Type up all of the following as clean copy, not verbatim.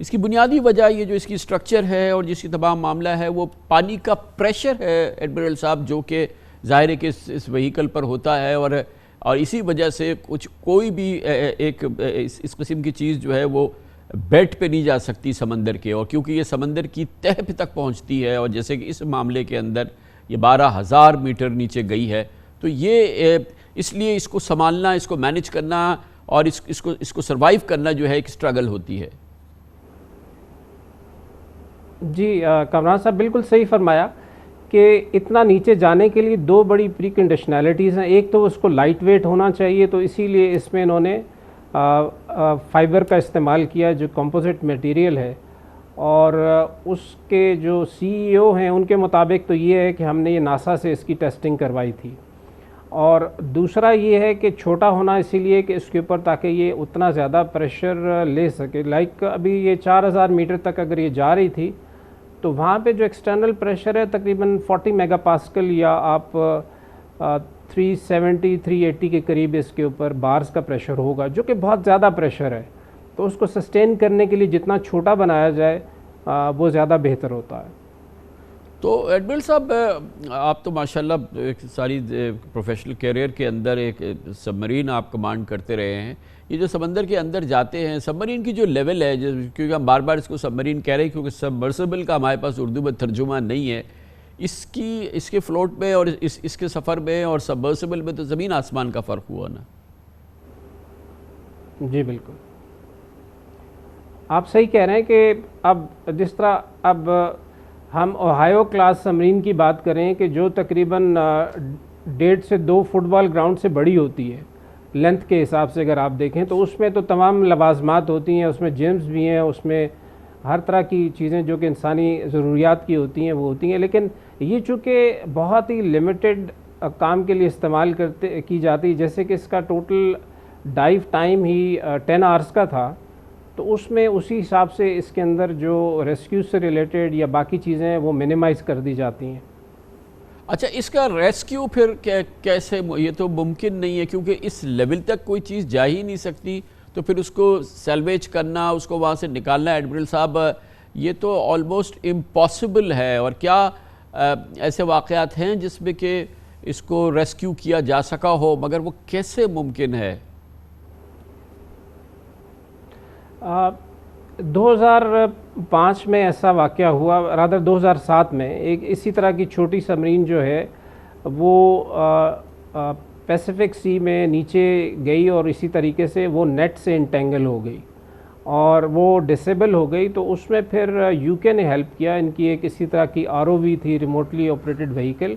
اس کی بنیادی وجہ یہ جو اس کی سٹرکچر ہے اور جس کی تمام معاملہ ہے وہ پانی کا پریشر ہے ایڈمرل صاحب، جو کہ ظاہر ہے کہ اس وہیکل پر ہوتا ہے، اور اسی وجہ سے کوئی بھی ایک اس قسم کی چیز جو ہے وہ بیٹ پہ نہیں جا سکتی سمندر کے، اور کیونکہ یہ سمندر کی تہہ پہ تک پہنچتی ہے، اور جیسے کہ اس معاملے کے اندر یہ 12,000 میٹر نیچے گئی ہے، تو یہ اس لیے اس کو سنبھالنا، اس کو مینیج کرنا اور اس کو سروائیو کرنا جو ہے ایک سٹرگل ہوتی ہے۔ جی کامران صاحب بالکل صحیح فرمایا کہ اتنا نیچے جانے کے لیے دو بڑی پری کنڈیشنالٹیز ہیں۔ ایک تو اس کو لائٹ ویٹ ہونا چاہیے، تو اسی لیے اس میں انہوں نے فائبر کا استعمال کیا جو کمپوزٹ میٹیریل ہے، اور اس کے جو سی ای او ہیں ان کے مطابق تو یہ ہے کہ ہم نے یہ ناسا سے اس کی ٹیسٹنگ کروائی تھی، اور دوسرا یہ ہے کہ چھوٹا ہونا اسی لیے کہ اس کے اوپر تاکہ یہ اتنا زیادہ پریشر لے سکے۔ لائک ابھی یہ 4,000 میٹر تک اگر یہ جا رہی تھی تو وہاں پہ جو ایکسٹرنل پریشر ہے تقریباً 40 میگا پاسکل یا آپ 370 380 کے قریب اس کے اوپر بارز کا پریشر ہوگا، جو کہ بہت زیادہ پریشر ہے، تو اس کو سسٹین کرنے کے لیے جتنا چھوٹا بنایا جائے وہ زیادہ بہتر ہوتا ہے۔ تو ایڈمرل صاحب، آپ تو ماشاءاللہ ایک ساری پروفیشنل کیریئر کے اندر ایک سب مرین آپ کمانڈ کرتے رہے ہیں، یہ جو سمندر کے اندر جاتے ہیں، سب مرین کی جو لیول ہے، کیونکہ ہم بار بار اس کو سب مرین کہہ رہے ہیں کیونکہ سبمرسیبل کا ہمارے پاس اردو میں ترجمہ نہیں ہے، اس کے فلوٹ میں اور اس کے سفر میں اور سبمرسیبل میں تو زمین آسمان کا فرق ہوا نا؟ جی بالکل، آپ صحیح کہہ رہے ہیں کہ اب جس طرح اب ہم اوہایو کلاس سبمرین کی بات کریں کہ جو تقریباً 1.5 سے 2 فٹ بال گراؤنڈ سے بڑی ہوتی ہے لینتھ کے حساب سے، اگر آپ دیکھیں تو اس میں تو تمام لوازمات ہوتی ہیں، اس میں جیمز بھی ہیں، اس میں ہر طرح کی چیزیں جو کہ انسانی ضروریات کی ہوتی ہیں وہ ہوتی ہیں، لیکن یہ چونکہ بہت ہی لمیٹڈ کام کے لیے استعمال کی جاتی ہے، جیسے کہ اس کا ٹوٹل ڈائیو ٹائم ہی 10 آورس کا تھا، تو اس میں اسی حساب سے اس کے اندر جو ریسکیو سے ریلیٹڈ یا باقی چیزیں ہیں وہ منیمائز کر دی جاتی ہیں۔ اچھا، اس کا ریسکیو پھر کیسے؟ یہ تو ممکن نہیں ہے کیونکہ اس لیول تک کوئی چیز جا ہی نہیں سکتی، تو پھر اس کو سیلویج کرنا، اس کو وہاں سے نکالنا، ایڈمرل صاحب یہ تو آلموسٹ امپاسبل ہے، اور کیا ایسے واقعات ہیں جس میں کہ اس کو ریسکیو کیا جا سکا ہو، مگر وہ کیسے ممکن ہے؟ 2005 میں ایسا واقعہ ہوا، رادر 2007 میں ایک اسی طرح کی چھوٹی سبمرین جو ہے وہ پیسیفک سی میں نیچے گئی، اور اسی طریقے سے وہ نیٹ سے انٹینگل ہو گئی اور وہ ڈسیبل ہو گئی، تو اس میں پھر یو کے نے ہیلپ کیا، ان کی ایک اسی طرح کی ROV تھی، ریموٹلی آپریٹڈ وہیکل،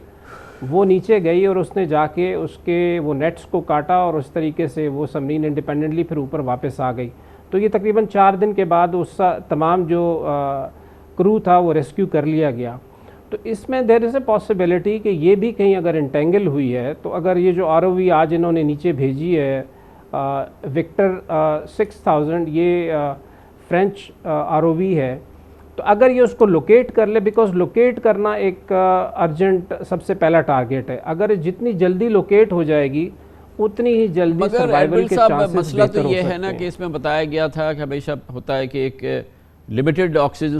وہ نیچے گئی اور اس نے جا کے اس کے وہ نیٹس کو کاٹا، اور اس طریقے سے وہ سبمرین انڈیپینڈنٹلی پھر اوپر واپس آ گئی۔ تو یہ تقریباً 4 دن کے بعد اس تمام جو کرو تھا وہ ریسکیو کر لیا گیا۔ تو اس میں دیر از اے پاسبلٹی کہ یہ بھی کہیں اگر انٹینگل ہوئی ہے، تو اگر یہ جو ROV آج انہوں نے نیچے بھیجی ہے وکٹر 6000، یہ فرینچ ROV ہے، تو اگر یہ اس کو لوکیٹ کر لے، بیکاز لوکیٹ کرنا ایک ارجنٹ سب سے پہلا ٹارگیٹ ہے، اگر جتنی جلدی لوکیٹ ہو جائے گی اتنی ہی جلدی سروائیول کے چانسز مسئلہ تو یہ ہے نا کہ اس میں بتایا گیا تھا کہ ہمیشہ ہوتا ہے کہ ایک لمیٹڈ آکسیجن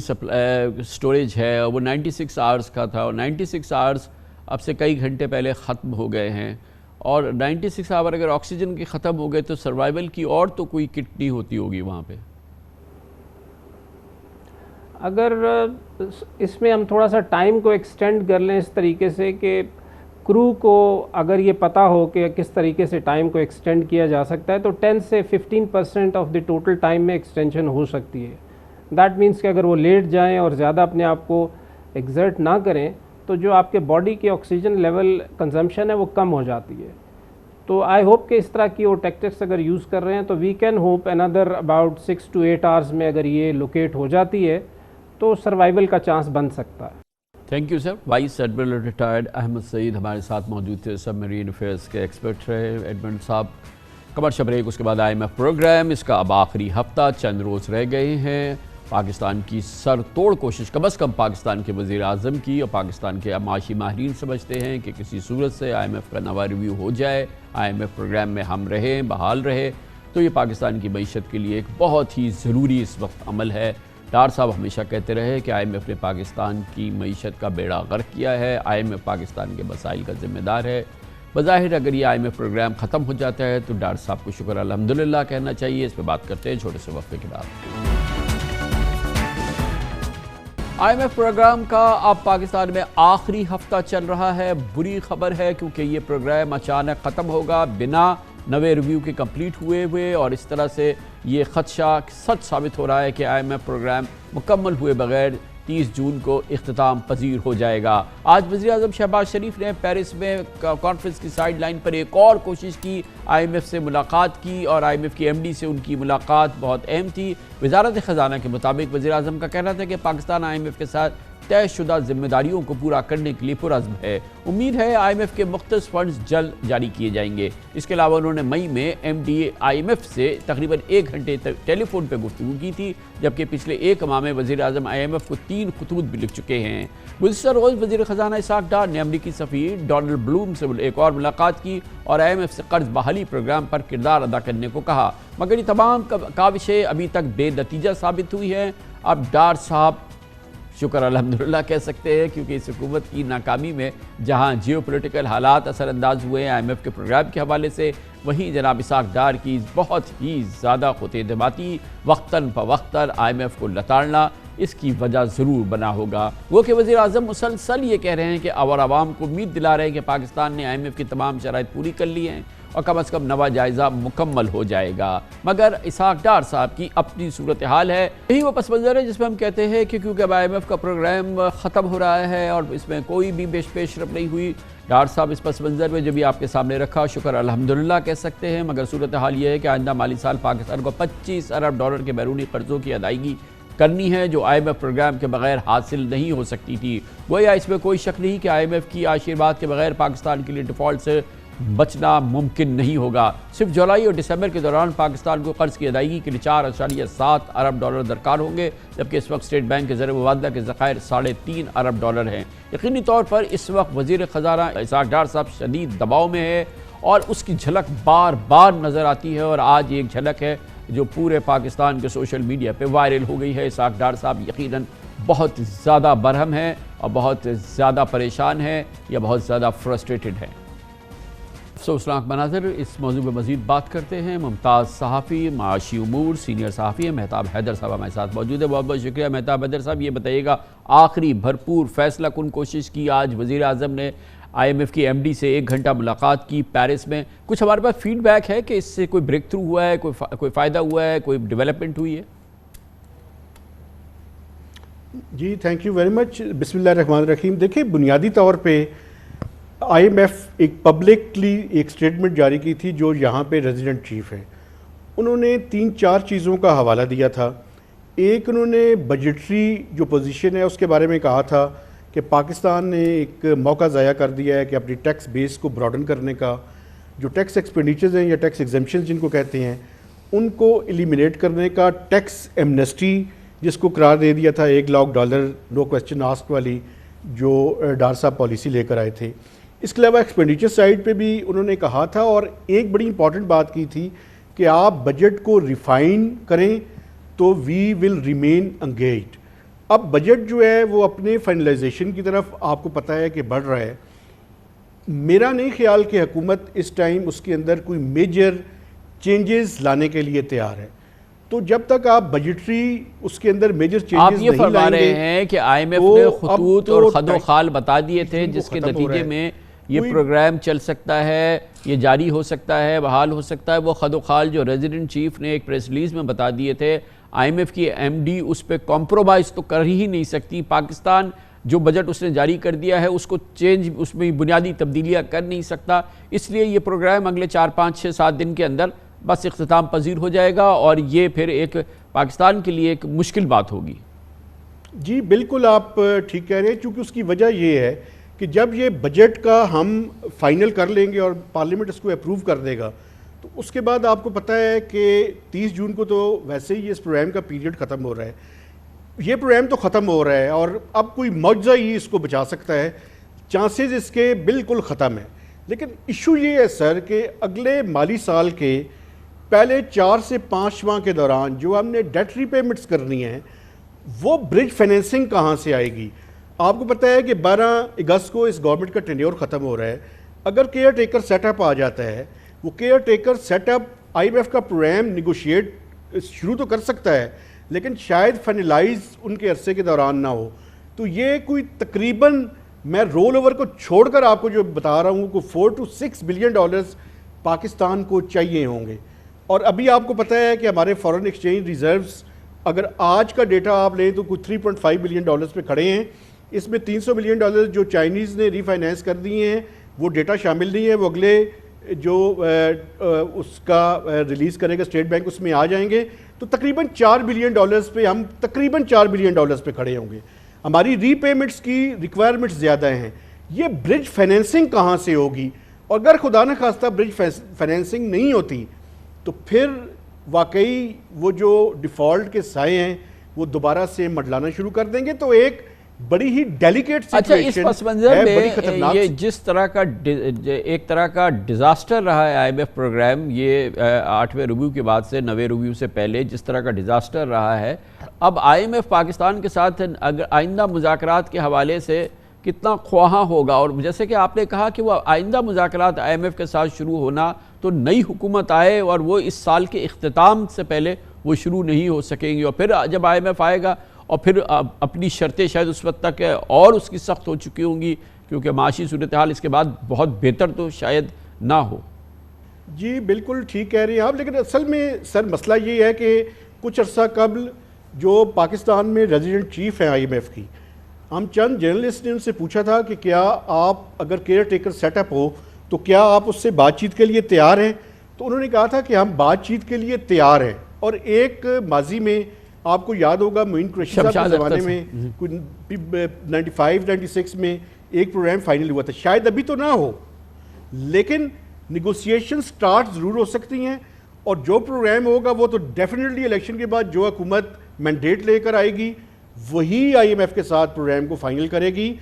سٹوریج ہے، وہ 96 آورز کا تھا، اور 96 آورز اب سے کئی گھنٹے پہلے ختم ہو گئے ہیں، اور 96 آور اگر آکسیجن کی ختم ہو گئے تو سروائیول کی اور تو کوئی کٹ نہیں ہوتی ہوگی وہاں پہ۔ اگر اس میں ہم تھوڑا سا ٹائم کو ایکسٹینڈ کر لیں اس طریقے سے کہ کرو کو اگر یہ پتہ ہو کہ کس طریقے سے ٹائم کو ایکسٹینڈ کیا جا سکتا ہے، تو 10 سے 15% آف دی ٹوٹل ٹائم میں ایکسٹینشن ہو سکتی ہے۔ دیٹ مینس کہ اگر وہ لیٹ جائیں اور زیادہ اپنے آپ کو ایگزرٹ نہ کریں تو جو آپ کے باڈی کے آکسیجن لیول کنزمپشن ہے وہ کم ہو جاتی ہے۔ تو آئی ہوپ کہ اس طرح کی وہ ٹیکٹکس اگر یوز کر رہے ہیں تو وی کین ہوپ اندر اباؤٹ 6 to 8 آورز میں اگر یہ لوکیٹ ہو جاتی ہے تو سروائیول کا چانس بن سکتا ہے۔ Thank you sir. Vice admiral retired Ahmed Saeed ہمارے ساتھ موجود تھے، سب مرین افیئرس کے ایکسپرٹ رہے ایڈمرل صاحب۔ کمرشل بریک، اس کے بعد IMF پروگرام، اس کا اب آخری ہفتہ، چند روز رہ گئے ہیں۔ پاکستان کی سر توڑ کوشش، کم از کم پاکستان کے وزیر اعظم کی اور پاکستان کے معاشی ماہرین سمجھتے ہیں کہ کسی صورت سے IMF کا نوا ریویو ہو جائے، IMF پروگرام میں ہم رہیں، بحال رہے، تو یہ پاکستان کی معیشت کے لیے ایک بہت ہی ضروری اس وقت عمل ہے۔ ڈار صاحب ہمیشہ کہتے رہے کہ IMF نے پاکستان کی معیشت کا بیڑا غرق کیا ہے، IMF پاکستان کے مسائل کا ذمہ دار ہے۔ بظاہر اگر یہ IMF پروگرام ختم ہو جاتا ہے تو ڈار صاحب کو شکر الحمدللہ کہنا چاہیے۔ اس پہ بات کرتے ہیں چھوٹے سے وقفے کے بعد۔ IMF پروگرام کا اب پاکستان میں آخری ہفتہ چل رہا ہے۔ بری خبر ہے کیونکہ یہ پروگرام اچانک ختم ہوگا بنا نوے ریویو کے کمپلیٹ ہوئے اور اس طرح سے یہ خدشہ سچ ثابت ہو رہا ہے کہ IMF پروگرام مکمل ہوئے بغیر 30 جون کو اختتام پذیر ہو جائے گا۔ آج وزیر اعظم شہباز شریف نے پیرس میں کانفرنس کی سائیڈ لائن پر ایک اور کوشش کی، IMF سے ملاقات کی اور IMF کی MD سے ان کی ملاقات بہت اہم تھی۔ وزارت خزانہ کے مطابق وزیر اعظم کا کہنا تھا کہ پاکستان IMF کے ساتھ طے شدہ ذمہ داریوں کو پورا کرنے کے لیے پرعزم ہے۔ امید ہے IMF کے مختص فنڈز جلد جاری کیے جائیں گے۔ اس کے علاوہ انہوں نے مئی میں MD IMF سے تقریباً 1 گھنٹے تک ٹیلی فون پہ گفتگو کی تھی، جبکہ پچھلے ایک ماہ میں وزیر اعظم IMF کو 3 خطوط بھی لکھ چکے ہیں۔ گزشتہ روز وزیر خزانہ اسحاق ڈار نے امریکی سفیر ڈونلڈ بلوم سے ایک اور ملاقات کی اور IMF سے قرض بحالی پروگرام پر کردار ادا کرنے کو کہا، مگر یہ تمام کاوشیں ابھی تک بے نتیجہ ثابت ہوئی ہیں۔ اب ڈار صاحب شکر الحمدللہ کہہ سکتے ہیں کیونکہ اس حکومت کی ناکامی میں جہاں جیو پولیٹیکل حالات اثر انداز ہوئے ہیں IMF کے پروگرام کے حوالے سے، وہیں جناب اسحاق ڈار کی بہت ہی زیادہ خود اعتمادی وقتاً فوقتاً IMF کو لتاڑنا اس کی وجہ ضرور بنا ہوگا۔ وہ کہ وزیر اعظم مسلسل یہ کہہ رہے ہیں کہ عوام کو امید دلا رہے ہیں کہ پاکستان نے IMF کی تمام شرائط پوری کر لی ہیں اور کم از کم نواں جائزہ مکمل ہو جائے گا، مگر اسحاق ڈار صاحب کی اپنی صورتحال ہے۔ یہی وہ پس منظر ہے جس میں ہم کہتے ہیں کہ کیونکہ اب IMF کا پروگرام ختم ہو رہا ہے اور اس میں کوئی بھی پیش رفت نہیں ہوئی، ڈار صاحب اس پس منظر میں جو بھی آپ کے سامنے رکھا شکر الحمدللہ کہہ سکتے ہیں، مگر صورتحال یہ ہے کہ آئندہ مالی سال پاکستان کو $25 ارب کے بیرونی قرضوں کی ادائیگی کرنی ہے جو IMF پروگرام کے بغیر حاصل نہیں ہو سکتی تھی۔ گویا اس میں کوئی شک نہیں کہ IMF کی آشیرواد کے بغیر پاکستان کے لیے ڈیفالٹ سے بچنا ممکن نہیں ہوگا۔ صرف جولائی اور دسمبر کے دوران پاکستان کو قرض کی ادائیگی کے لیے $4.7 ارب درکار ہوں گے، جبکہ اس وقت اسٹیٹ بینک کے زر مبادلہ کے ذخائر $3.5 ارب ہیں۔ یقینی طور پر اس وقت وزیر خزانہ اسحاق ڈار صاحب شدید دباؤ میں ہے اور اس کی جھلک بار بار نظر آتی ہے، اور آج ایک جھلک ہے جو پورے پاکستان کے سوشل میڈیا پہ وائرل ہو گئی ہے۔ اسحاق ڈار صاحب یقیناً بہت زیادہ برہم ہیں اور بہت زیادہ پریشان ہیں یا بہت زیادہ فرسٹریٹڈ ہیں۔ افسوسناک مناظر، اس موضوع پہ مزید بات کرتے ہیں۔ ممتاز صحافی، معاشی امور سینئر صحافی ہیں مہتاب حیدر صاحب ہمارے ساتھ موجود ہے۔ بہت بہت شکریہ مہتاب حیدر صاحب۔ یہ بتائیے گا، آخری بھرپور فیصلہ کن کوشش کی آج وزیر اعظم نے، IMF کی MD سے 1 گھنٹہ ملاقات کی پیرس میں، کچھ ہمارے پاس فیڈ بیک ہے کہ اس سے کوئی بریک تھرو ہوا ہے، کوئی فائدہ ہوا ہے، کوئی ڈیولپمنٹ ہوئی ہے؟ جی تھینک یو ویری مچ۔ بسم اللہ الرحمن الرحیم۔ دیکھیں، بنیادی طور پہ IMF ایک پبلکلی ایک سٹیٹمنٹ جاری کی تھی جو یہاں پہ ریزیڈنٹ چیف ہے، انہوں نے 3-4 چیزوں کا حوالہ دیا تھا۔ ایک، انہوں نے بجٹری جو پوزیشن ہے اس کے بارے میں کہا تھا کہ پاکستان نے ایک موقع ضائع کر دیا ہے کہ اپنی ٹیکس بیس کو براڈن کرنے کا، جو ٹیکس ایکسپینڈیچرز ہیں یا ٹیکس ایگزمپشنز جن کو کہتے ہیں ان کو ایلیمینیٹ کرنے کا، ٹیکس ایمنسٹی جس کو قرار دے دیا تھا $1 لاکھ نو کوسچن آسک والی جو ڈار صاحب پالیسی لے کر آئے تھے۔ اس کے علاوہ ایکسپینڈیچر سائڈ پہ بھی انہوں نے کہا تھا، اور ایک بڑی امپورٹنٹ بات کی تھی کہ آپ بجٹ کو ریفائن کریں تو وی ول ریمین انگیجڈ۔ اب بجٹ جو ہے وہ اپنے فائنلائزیشن کی طرف آپ کو پتہ ہے کہ بڑھ رہا ہے۔ میرا نہیں خیال کہ حکومت اس ٹائم اس کے اندر کوئی میجر چینجز لانے کے لیے تیار ہے، تو جب تک آپ بجٹری اس کے اندر میجر چینجز آپ یہ نہیں فرما لائیں رہے گے ہیں کہ IMF نے خطوط اور خد و خال بتا دیے تھے جس کے نتیجے میں یہ پروگرام چل سکتا ہے، یہ جاری ہو سکتا ہے، بحال ہو سکتا ہے۔ وہ خد و خال جو ریزیڈنٹ چیف نے ایک پریس ریلیز میں بتا دیے تھے، IMF کی MD اس پہ کمپرومائز تو کر ہی نہیں سکتی۔ پاکستان جو بجٹ اس نے جاری کر دیا ہے اس کو چینج، اس میں بنیادی تبدیلیاں کر نہیں سکتا، اس لیے یہ پروگرام اگلے 4-5-6-7 دن کے اندر بس اختتام پذیر ہو جائے گا، اور یہ پھر ایک پاکستان کے لیے ایک مشکل بات ہوگی۔ جی بالکل آپ ٹھیک کہہ رہے ہیں، چونکہ اس کی وجہ یہ ہے کہ جب یہ بجٹ کا ہم فائنل کر لیں گے اور پارلیمنٹ اس کو اپروو کر دے گا، تو اس کے بعد آپ کو پتہ ہے کہ 30 جون کو تو ویسے ہی اس پروگرام کا پیریڈ ختم ہو رہا ہے، یہ پروگرام تو ختم ہو رہا ہے اور اب کوئی معجزہ ہی اس کو بچا سکتا ہے، چانسز اس کے بالکل ختم ہیں۔ لیکن ایشو یہ ہے سر کہ اگلے مالی سال کے پہلے 4 سے 5 ماہ کے دوران جو ہم نے ڈیٹ ری پیمنٹس کرنی ہیں وہ برج فائنینسنگ کہاں سے آئے گی؟ آپ کو پتہ ہے کہ 12 اگست کو اس گورنمنٹ کا ٹینیور ختم ہو رہا ہے. اگر کیئر ٹیکر سیٹ اپ آ جاتا ہے, وہ care taker set up I M F کا پروگرام نیگوشیٹ شروع تو کر سکتا ہے, لیکن شاید فائنلائز ان کے عرصے کے دوران نہ ہو. تو یہ کوئی تقریباً, میں رول اوور کو چھوڑ کر آپ کو جو بتا رہا ہوں, کوئی $4 to 6 بلین پاکستان کو چاہیے ہوں گے. اور ابھی آپ کو پتہ ہے کہ ہمارے فارن ایکسچینج ریزروز اگر آج کا ڈیٹا آپ لیں تو کوئی $3.5 بلین پہ کھڑے ہیں. اس میں $300 ملین جو چائنیز نے ری فائنینس کر دیے ہیں, وہ ڈیٹا شامل نہیں ہے, وہ اگلے جو اس کا ریلیز کرے گا اسٹیٹ بینک اس میں آ جائیں گے. تو تقریباً $4 بلین پہ ہم تقریباً $4 بلین پہ کھڑے ہوں گے. ہماری ری پیمنٹس کی ریکوائرمنٹس زیادہ ہیں. یہ برج فائنینسنگ کہاں سے ہوگی؟ اور اگر خدا نہ خواستہ برج فائنینسنگ نہیں ہوتی تو پھر واقعی وہ جو ڈیفالٹ کے سائے ہیں وہ دوبارہ سے مڈلانا شروع کر دیں گے. تو ایک بڑی ہی ڈیلیکیٹ اچھا, اس پس منظر میں یہ جس طرح کا ایک طرح کا ڈیزاسٹر رہا ہے آئی ایم ایف پروگرام, یہ 8ویں ریویو کے بعد سے 9ویں ریویو سے پہلے جس طرح کا ڈیزاسٹر رہا ہے, اب آئی ایم ایف پاکستان کے ساتھ اگر آئندہ مذاکرات کے حوالے سے کتنا خواہاں ہوگا؟ اور جیسے کہ آپ نے کہا کہ وہ آئندہ مذاکرات آئی ایم ایف کے ساتھ شروع ہونا تو نئی حکومت آئے اور وہ اس سال کے اختتام سے پہلے وہ شروع نہیں ہو سکیں گی, اور پھر جب آئی ایم ایف آئے گا اور پھر اپنی شرطیں شاید اس وقت تک اور اس کی سخت ہو چکی ہوں گی, کیونکہ معاشی صورتحال اس کے بعد بہت بہتر تو شاید نہ ہو. جی بالکل ٹھیک کہہ رہے ہیں آپ, لیکن اصل میں سر مسئلہ یہ ہے کہ کچھ عرصہ قبل جو پاکستان میں ریزیڈنٹ چیف ہیں آئی ایم ایف کی, ہم چند جرنلسٹ نے ان سے پوچھا تھا کہ کیا آپ اگر کیئر ٹیکر سیٹ اپ ہو تو کیا آپ اس سے بات چیت کے لیے تیار ہیں؟ تو انہوں نے کہا تھا کہ ہم بات چیت کے لیے تیار ہیں. اور ایک ماضی میں آپ کو یاد ہوگا معین قریشی صاحب کے زمانے میں کوئی 95-96 میں ایک پروگرام فائنل ہوا تھا. شاید ابھی تو نہ ہو, لیکن نیگوسیشن سٹارٹ ضرور ہو سکتی ہیں, اور جو پروگرام ہوگا وہ تو ڈیفینیٹلی الیکشن کے بعد جو حکومت مینڈیٹ لے کر آئے گی وہی آئی ایم ایف کے ساتھ پروگرام کو فائنل کرے گی.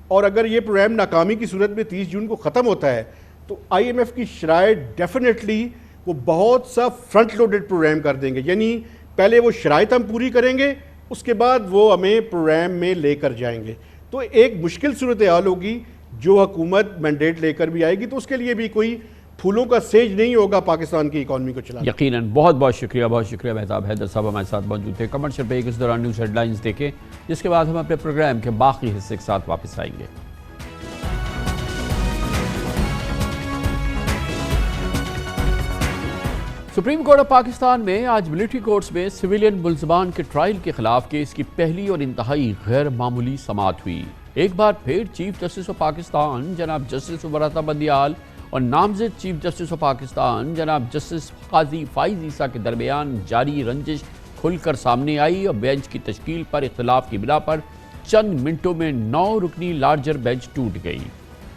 اور اگر یہ پروگرام ناکامی کی صورت میں 30 جون کو ختم ہوتا ہے تو آئی ایم ایف کی شرائط ڈیفینیٹلی وہ بہت سا فرنٹ لوڈڈ پروگرام کر دیں گے. یعنی پہلے وہ شرائط ہم پوری کریں گے, اس کے بعد وہ ہمیں پروگرام میں لے کر جائیں گے. تو ایک مشکل صورتحال ہوگی جو حکومت مینڈیٹ لے کر بھی آئے گی, تو اس کے لیے بھی کوئی پھولوں کا سیج نہیں ہوگا پاکستان کی اکانومی کو چلانا. یقیناً. بہت بہت شکریہ مہتاب حیدر صاحب ہمارے ساتھ موجود تھے. کمرشل بریک اس دوران نیوز ہیڈ لائنز دیکھیں, جس کے بعد ہم اپنے پروگرام کے باقی حصے کے ساتھ واپس آئیں گے. سپریم کورٹ آف پاکستان میں آج ملٹری کورٹس میں سویلین ملزمان کے ٹرائل کے خلاف کیس کی پہلی اور انتہائی غیر معمولی سماعت ہوئی. ایک بار پھر چیف جسٹس آف پاکستان جناب جسٹس عمر بندیال اور نامزد چیف جسٹس آف پاکستان جناب جسٹس قاضی فائز عیسیٰ کے درمیان جاری رنجش کھل کر سامنے آئی, اور بینچ کی تشکیل پر اختلاف کی بنا پر چند منٹوں میں 9 رکنی لارجر بینچ ٹوٹ گئی.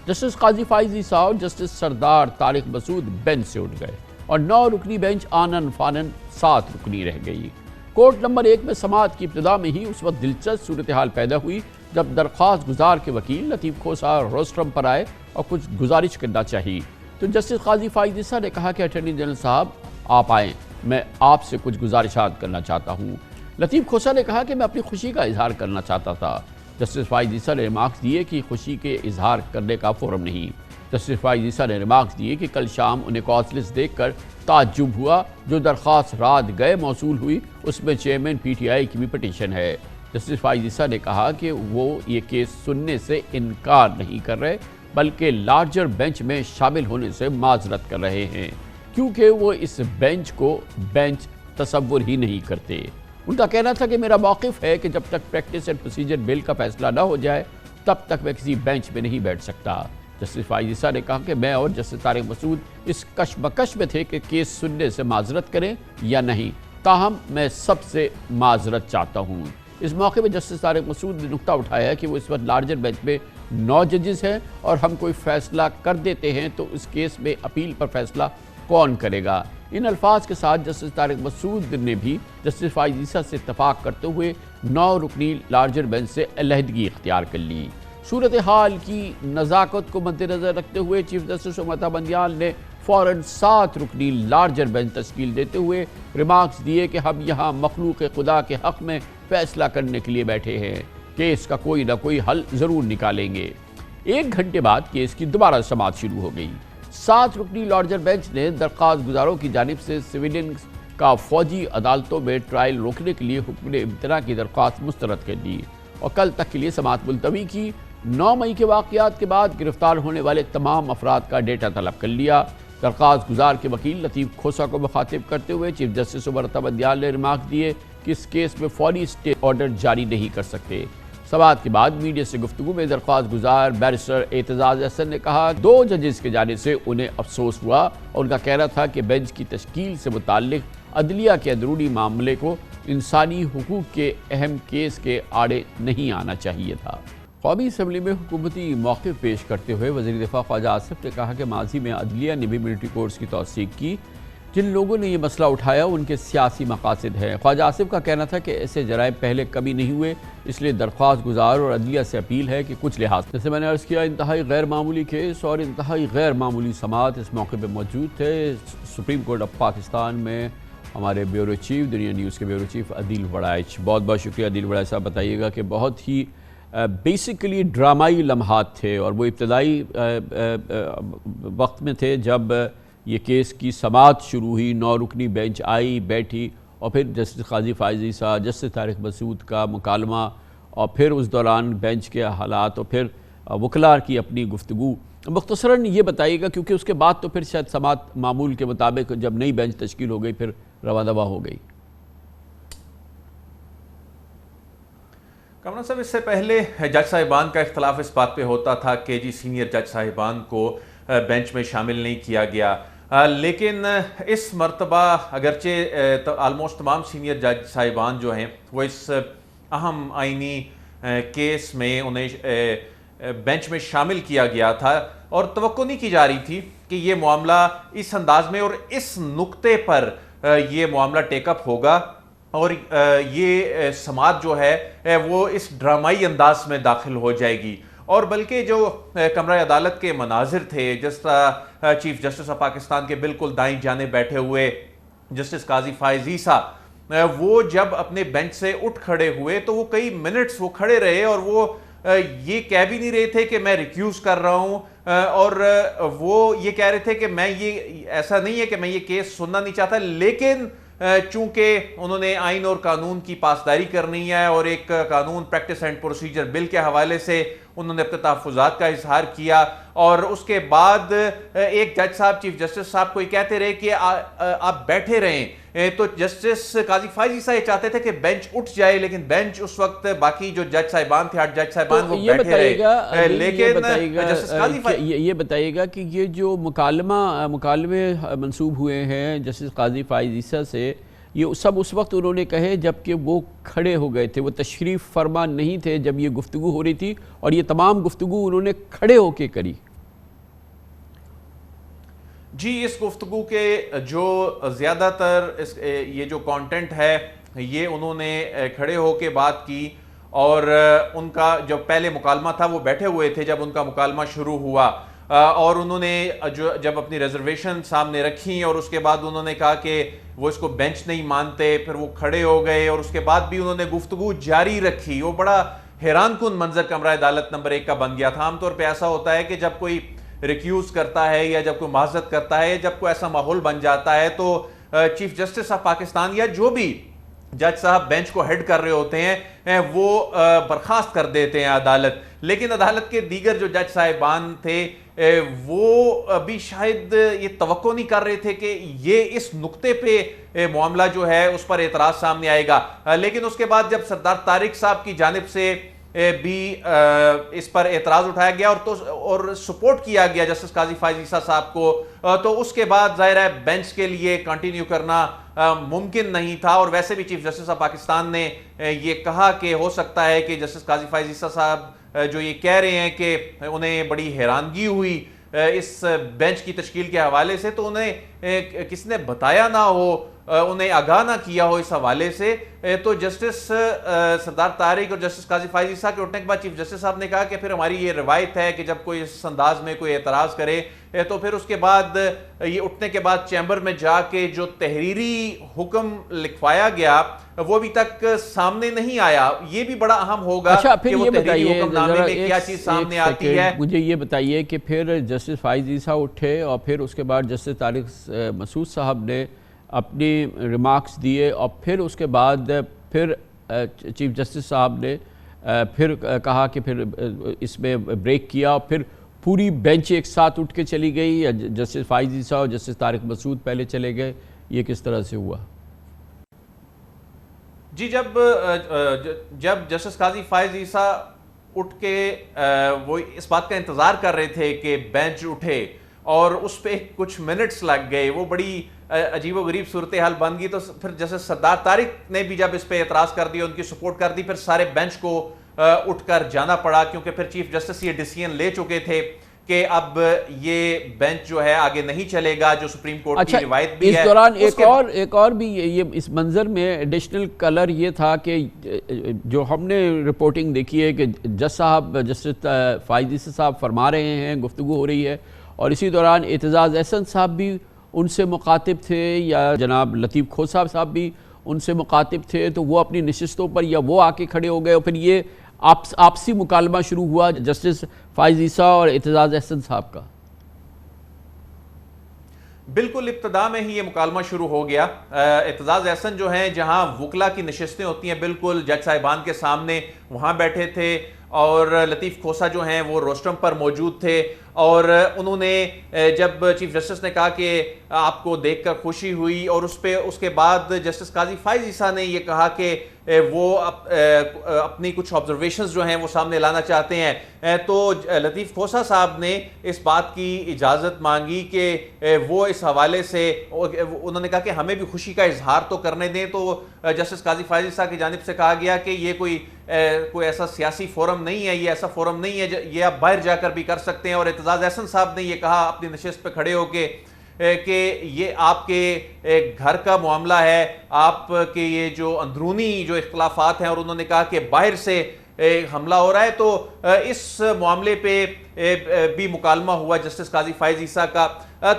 جسٹس قاضی فائز عیسیٰ اور جسٹس سردار طارق مسعود بینچ سے اٹھ گئے اور 9 رکنی بینچ آنن فانن 7 رکنی رہ گئی. کورٹ نمبر 1 میں سماعت کی ابتدا میں ہی اس وقت دلچسپ صورتحال پیدا ہوئی جب درخواست گزار کے وکیل لطیف کھوسا روسٹرم پر آئے اور کچھ گزارش کرنا چاہیے. تو جسٹس قاضی فائز عیسیٰ نے کہا کہ اٹارنی جنرل صاحب آپ آئیں, میں آپ سے کچھ گزارشات کرنا چاہتا ہوں. لطیف کھوسا نے کہا کہ میں اپنی خوشی کا اظہار کرنا چاہتا تھا. جسٹس فائز عیسیٰ نے ریمارکس دیے کہ خوشی کے اظہار کرنے کا فورم نہیں. جسٹس فائز عیسیٰ نے ریمارکس دیے کہ کل شام انہیں کاز لسٹ دیکھ کر تعجب ہوا. جو درخواست رات گئے موصول ہوئی اس میں چیئرمین پی ٹی آئی کی بھی پٹیشن ہے. جسٹس فائز عیسیٰ نے کہا کہ وہ یہ کیس سننے سے انکار نہیں کر رہے بلکہ لارجر بینچ میں شامل ہونے سے معذرت کر رہے ہیں, کیونکہ وہ اس بینچ کو بینچ تصور ہی نہیں کرتے. ان کا کہنا تھا کہ میرا موقف ہے کہ جب تک پریکٹس اینڈ پروسیجر بل کا فیصلہ نہ ہو جائے تب تک میں کسی بینچ میں نہیں بیٹھ سکتا. جسٹس فائز عیسیٰ نے کہا کہ میں اور جسٹس طارق مسعود اس کشمکش میں تھے کہ کیس سننے سے معذرت کریں یا نہیں, تاہم میں سب سے معذرت چاہتا ہوں. اس موقع پہ جسٹس طارق مسعود نے نقطہ اٹھایا کہ وہ اس وقت لارجر بینچ میں 9 ججز ہیں اور ہم کوئی فیصلہ کر دیتے ہیں تو اس کیس میں اپیل پر فیصلہ کون کرے گا. ان الفاظ کے ساتھ جسٹس طارق مسعود نے بھی جسٹس فائز عیسیٰ سے اتفاق کرتے ہوئے 9 رکنی لارجر بینچ سے علیحدگی اختیار کر لی. صورتحال کی نزاکت کو مد نظر رکھتے ہوئے چیف جسٹس عمر بندیال نے فوراً 7 رکنی لارجر بینچ تشکیل دیتے ہوئے ریمارکس دیے کہ ہم یہاں مخلوق خدا کے حق میں فیصلہ کرنے کے لیے بیٹھے ہیں، کیس کا کوئی نہ کوئی حل ضرور نکالیں گے۔ 1 گھنٹے بعد کیس کی دوبارہ سماعت شروع ہو گئی۔ 7 رکنی لارجر بینچ نے درخواست گزاروں کی جانب سے سویلینز کا فوجی عدالتوں میں ٹرائل روکنے کے لیے حکم امتناع کی درخواست مسترد کر دی اور کل تک کے لیے سماعت ملتوی کی۔ 9 مئی کے واقعات کے بعد گرفتار ہونے والے تمام افراد کا ڈیٹا طلب کر لیا۔ درخواست گزار کے وکیل لطیف کھوسا کو مخاطب کرتے ہوئے چیف جسٹس عمر اتھا بندیال نے ریمارک دیے کہ اس کیس میں فوری اسٹے آرڈر جاری نہیں کر سکتے۔ سماعت کے بعد میڈیا سے گفتگو میں درخواست گزار بیرسٹر اعتزاز احسن نے کہا 2 ججز کی جانب سے انہیں افسوس ہوا اور ان کا کہنا تھا کہ بینچ کی تشکیل سے متعلق عدلیہ کے اندرونی معاملے کو انسانی حقوق کے اہم کیس کے آڑے نہیں آنا چاہیے تھا۔ قومی اسمبلی میں حکومتی موقف پیش کرتے ہوئے وزیر دفاع خواجہ آصف نے کہا کہ ماضی میں عدلیہ نے بھی ملٹری کورٹس کی توثیق کی۔ جن لوگوں نے یہ مسئلہ اٹھایا ان کے سیاسی مقاصد ہیں۔ خواجہ آصف کا کہنا تھا کہ ایسے جرائم پہلے کبھی نہیں ہوئے، اس لیے درخواست گزار اور عدلیہ سے اپیل ہے کہ کچھ لحاظ جیسے میں نے عرض کیا انتہائی غیر معمولی کیس اور انتہائی غیر معمولی سماعت اس موقع پہ موجود تھے۔ سپریم کورٹ آف پاکستان میں ہمارے بیورو چیف دنیا نیوز کے بیورو چیف عدیل وڑائچ، بہت بہت شکریہ عدیل وڑائچ صاحب۔ بتائیے گا کہ بہت ہی بیسیکلی ڈرامائی لمحات تھے اور وہ ابتدائی وقت میں تھے جب یہ کیس کی سماعت شروع ہوئی، 9 رکنی بینچ آئی، بیٹھی اور پھر جسٹس قاضی فائز عیسیٰ، جسٹس طارق مسعود کا مکالمہ اور پھر اس دوران بینچ کے حالات اور پھر وکلاء کی اپنی گفتگو۔ مختصراً یہ بتائیے گا کیونکہ اس کے بعد تو پھر شاید سماعت معمول کے مطابق جب نئی بینچ تشکیل ہو گئی پھر رواں دواں ہو گئی۔ کامران صاحب، اس سے پہلے جج صاحبان کا اختلاف اس بات پہ ہوتا تھا کہ سینئر جج صاحبان کو بینچ میں شامل نہیں کیا گیا، لیکن اس مرتبہ اگرچہ آلموسٹ تمام سینئر جج صاحبان جو ہیں وہ اس اہم آئینی کیس میں انہیں بینچ میں شامل کیا گیا تھا اور توقع نہیں کی جا رہی تھی کہ یہ معاملہ اس انداز میں اور اس نقطے پر یہ معاملہ ٹیک اپ ہوگا اور یہ سماعت جو ہے وہ اس ڈرامائی انداز میں داخل ہو جائے گی، اور بلکہ جو کمرہ عدالت کے مناظر تھے، جس طرح چیف جسٹس آف پاکستان کے بالکل دائیں جانب بیٹھے ہوئے جسٹس قاضی فائز عیسیٰ، وہ جب اپنے بینچ سے اٹھ کھڑے ہوئے تو وہ کئی منٹس وہ کھڑے رہے اور وہ یہ کہہ بھی نہیں رہے تھے کہ میں ریکیوز کر رہا ہوں، اور وہ یہ کہہ رہے تھے کہ میں یہ ایسا نہیں ہے کہ میں یہ کیس سننا نہیں چاہتا، لیکن چونکہ انہوں نے آئین اور قانون کی پاسداری کرنی ہے اور ایک قانون پریکٹس اینڈ پروسیجر بل کے حوالے سے انہوں نے اپنے تحفظات کا اظہار کیا، اور اس کے بعد ایک جج صاحب چیف جسٹس صاحب کو یہ کہتے رہے کہ آپ بیٹھے رہیں، تو جسٹس قاضی فائز عیسیٰ یہ چاہتے تھے کہ بینچ اٹھ جائے، لیکن بینچ اس وقت باقی جو جج صاحبان تھے 8 جج صاحبان وہ بیٹھے رہے، لیکن جسٹس قاضی فائز یہ بتائیے گا کہ یہ جو مکالمے منسوب ہوئے ہیں جسٹس قاضی فائز عیسیٰ سے، یہ سب اس وقت انہوں نے کہے جبکہ وہ کھڑے ہو گئے تھے، وہ تشریف فرما نہیں تھے جب یہ گفتگو ہو رہی تھی، اور یہ تمام گفتگو انہوں نے کھڑے ہو کے کری۔ جی، اس گفتگو کے جو زیادہ تر یہ جو کانٹینٹ ہے یہ انہوں نے کھڑے ہو کے بات کی، اور ان کا جو پہلے مکالمہ تھا وہ بیٹھے ہوئے تھے جب ان کا مکالمہ شروع ہوا، اور انہوں نے جب اپنی ریزرویشن سامنے رکھی اور اس کے بعد انہوں نے کہا کہ وہ اس کو بینچ نہیں مانتے، پھر وہ کھڑے ہو گئے اور اس کے بعد بھی انہوں نے گفتگو جاری رکھی۔ وہ بڑا حیران کن منظر کمرہ عدالت نمبر 1 کا بن گیا تھا۔ عام طور پہ ایسا ہوتا ہے کہ جب کوئی ریکیوز کرتا ہے یا جب کوئی معذرت کرتا ہے، جب کوئی ایسا ماحول بن جاتا ہے تو چیف جسٹس آف پاکستان یا جو بھی جج صاحب بینچ کو ہیڈ کر رہے ہوتے ہیں وہ برخاست کر دیتے ہیں عدالت، لیکن عدالت کے دیگر جو جج صاحبان تھے وہ ابھی شاید یہ توقع نہیں کر رہے تھے کہ یہ اس نقطے پہ معاملہ جو ہے اس پر اعتراض سامنے آئے گا، لیکن اس کے بعد جب سردار طارق صاحب کی جانب سے بھی اس پر اعتراض اٹھایا گیا اور سپورٹ کیا گیا جسٹس قاضی فائز عیسیٰ صاحب کو، تو اس کے بعد ظاہر ہے بینچ کے لیے کنٹینیو کرنا ممکن نہیں تھا، اور ویسے بھی چیف جسٹس آف پاکستان نے یہ کہا کہ ہو سکتا ہے کہ جسٹس قاضی فائز عیسیٰ صاحب جو یہ کہہ رہے ہیں کہ انہیں بڑی حیرانگی ہوئی اس بینچ کی تشکیل کے حوالے سے، تو انہیں کس نے بتایا نہ ہو انہیں آگاہ نہ کیا ہو اس حوالے سے، تو جسٹس سردار طارق اور جسٹس قاضی فائز عیسیٰ کے اٹھنے کے بعد چیف جسٹس صاحب نے کہا کہ پھر ہماری یہ روایت ہے کہ جب کوئی اس انداز میں کوئی اعتراض کرے تو پھر اس کے بعد یہ اٹھنے کے بعد چیمبر میں جا کے جو تحریری حکم لکھوایا گیا وہ ابھی تک سامنے نہیں آیا. یہ بھی بڑا اہم ہوگا کہ وہ تحریری حکم نامے میں کیا چیز سامنے آتی ہے. مجھے یہ بتائیے کہ پھر جسٹس فائز عیسیٰ اٹھے اور پھر اس کے بعد جسٹس طارق مسعود صاحب نے اپنی ریمارکس دیے اور پھر اس کے بعد پھر چیف جسٹس صاحب نے پھر کہا کہ پھر اس میں بریک کیا اور پھر پوری بینچ ایک ساتھ اٹھ کے چلی گئی، جسٹس فائز عیسیٰ اور جسٹس طارق مسعود پہلے چلے گئے. یہ کس طرح سے ہوا؟ جی جب جسٹس قاضی فائز عیسیٰ اٹھ کے وہ اس بات کا انتظار کر رہے تھے کہ بینچ اٹھے اور اس پہ کچھ منٹس لگ گئے، وہ بڑی عجیب و غریب صورتحال بن گئی. تو پھر جیسے سردار طارق نے بھی جب اس پہ اعتراض کر دیا، ان کی سپورٹ کر دی، پھر سارے بینچ کو اٹھ کر جانا پڑا، کیونکہ پھر چیف جسٹس یہ ڈیسیژن لے چکے تھے کہ اب یہ بینچ جو ہے آگے نہیں چلے گا، جو سپریم کورٹ کی روایت بھی ہے. اس دوران ایک اور بھی یہ اس منظر میں ایڈیشنل کلر یہ تھا کہ جو ہم نے رپورٹنگ دیکھی ہے کہ جج صاحب جسٹس فائز عیسیٰ صاحب فرما رہے ہیں، گفتگو ہو رہی ہے، اور اسی دوران اعتزاز احسن صاحب بھی ان سے مخاطب تھے یا جناب لطیف کھوسہ صاحب بھی ان سے مخاطب تھے. تو وہ اپنی نشستوں پر یا وہ آ کے کھڑے ہو گئے اور پھر یہ آپسی مکالمہ شروع ہوا جسٹس فائز عیسیٰ اور اعتزاز احسن صاحب کا. بالکل ابتدا میں ہی یہ مکالمہ شروع ہو گیا. اعتزاز احسن جو ہیں جہاں وکلا کی نشستیں ہوتی ہیں بالکل جج صاحبان کے سامنے وہاں بیٹھے تھے، اور لطیف کھوسہ جو ہیں وہ روسٹرم پر موجود تھے، اور انہوں نے جب چیف جسٹس نے کہا کہ آپ کو دیکھ کر خوشی ہوئی، اور اس کے بعد جسٹس قاضی فائز عیسیٰ نے یہ کہا کہ وہ اپنی کچھ آبزرویشنز جو ہیں وہ سامنے لانا چاہتے ہیں. تو لطیف کھوسہ صاحب نے اس بات کی اجازت مانگی کہ وہ اس حوالے سے انہوں نے کہا کہ ہمیں بھی خوشی کا اظہار تو کرنے دیں. تو جسٹس قاضی فائز عیسیٰ کی جانب سے کہا گیا کہ یہ کوئی ایسا سیاسی فورم نہیں ہے، یہ ایسا فورم نہیں ہے، یہ آپ باہر جا کر بھی کر سکتے ہیں. اور اعتزاز احسن صاحب نے یہ کہا اپنی نشست پہ کھڑے ہو کے کہ یہ آپ کے گھر کا معاملہ ہے، آپ کے یہ جو اندرونی جو اختلافات ہیں، اور انہوں نے کہا کہ باہر سے حملہ ہو رہا ہے. تو اس معاملے پہ بھی مکالمہ ہوا جسٹس قاضی فائز عیسیٰ کا.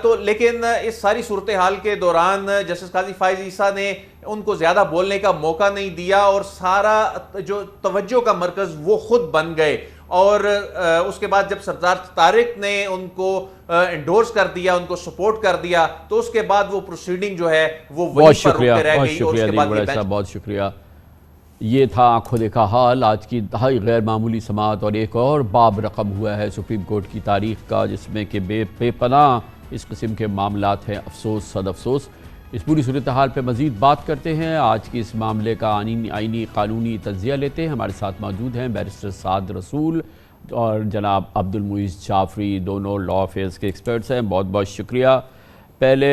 تو لیکن اس ساری صورتحال کے دوران جسٹس قاضی فائز عیسیٰ نے ان کو زیادہ بولنے کا موقع نہیں دیا، اور سارا جو توجہ کا مرکز وہ خود بن گئے. اور اس کے بعد جب سردار طارق نے ان کو انڈورس کر دیا، ان کو سپورٹ کر دیا، تو اس کے بعد وہ پروسیڈنگ جو ہے وہ وہیں پر رک کے رہ گئی. اور اس کے بعد بہت شکریہ. یہ تھا آنکھوں دیکھا حال، آج کی انتہائی غیر معمولی سماعت اور ایک اور باب رقم ہوا ہے سپریم کورٹ کی تاریخ کا، جس میں کہ بے پناہ اس قسم کے معاملات ہیں. افسوس صد افسوس. اس پوری صورتحال پہ مزید بات کرتے ہیں. آج کی اس معاملے کا آئینی قانونی تجزیہ لیتے ہیں. ہمارے ساتھ موجود ہیں بیرسٹر سعد رسول اور جناب عبد المعیز جعفری، دونوں لاء افیئرز کے ایکسپرٹس ہیں. بہت بہت شکریہ. پہلے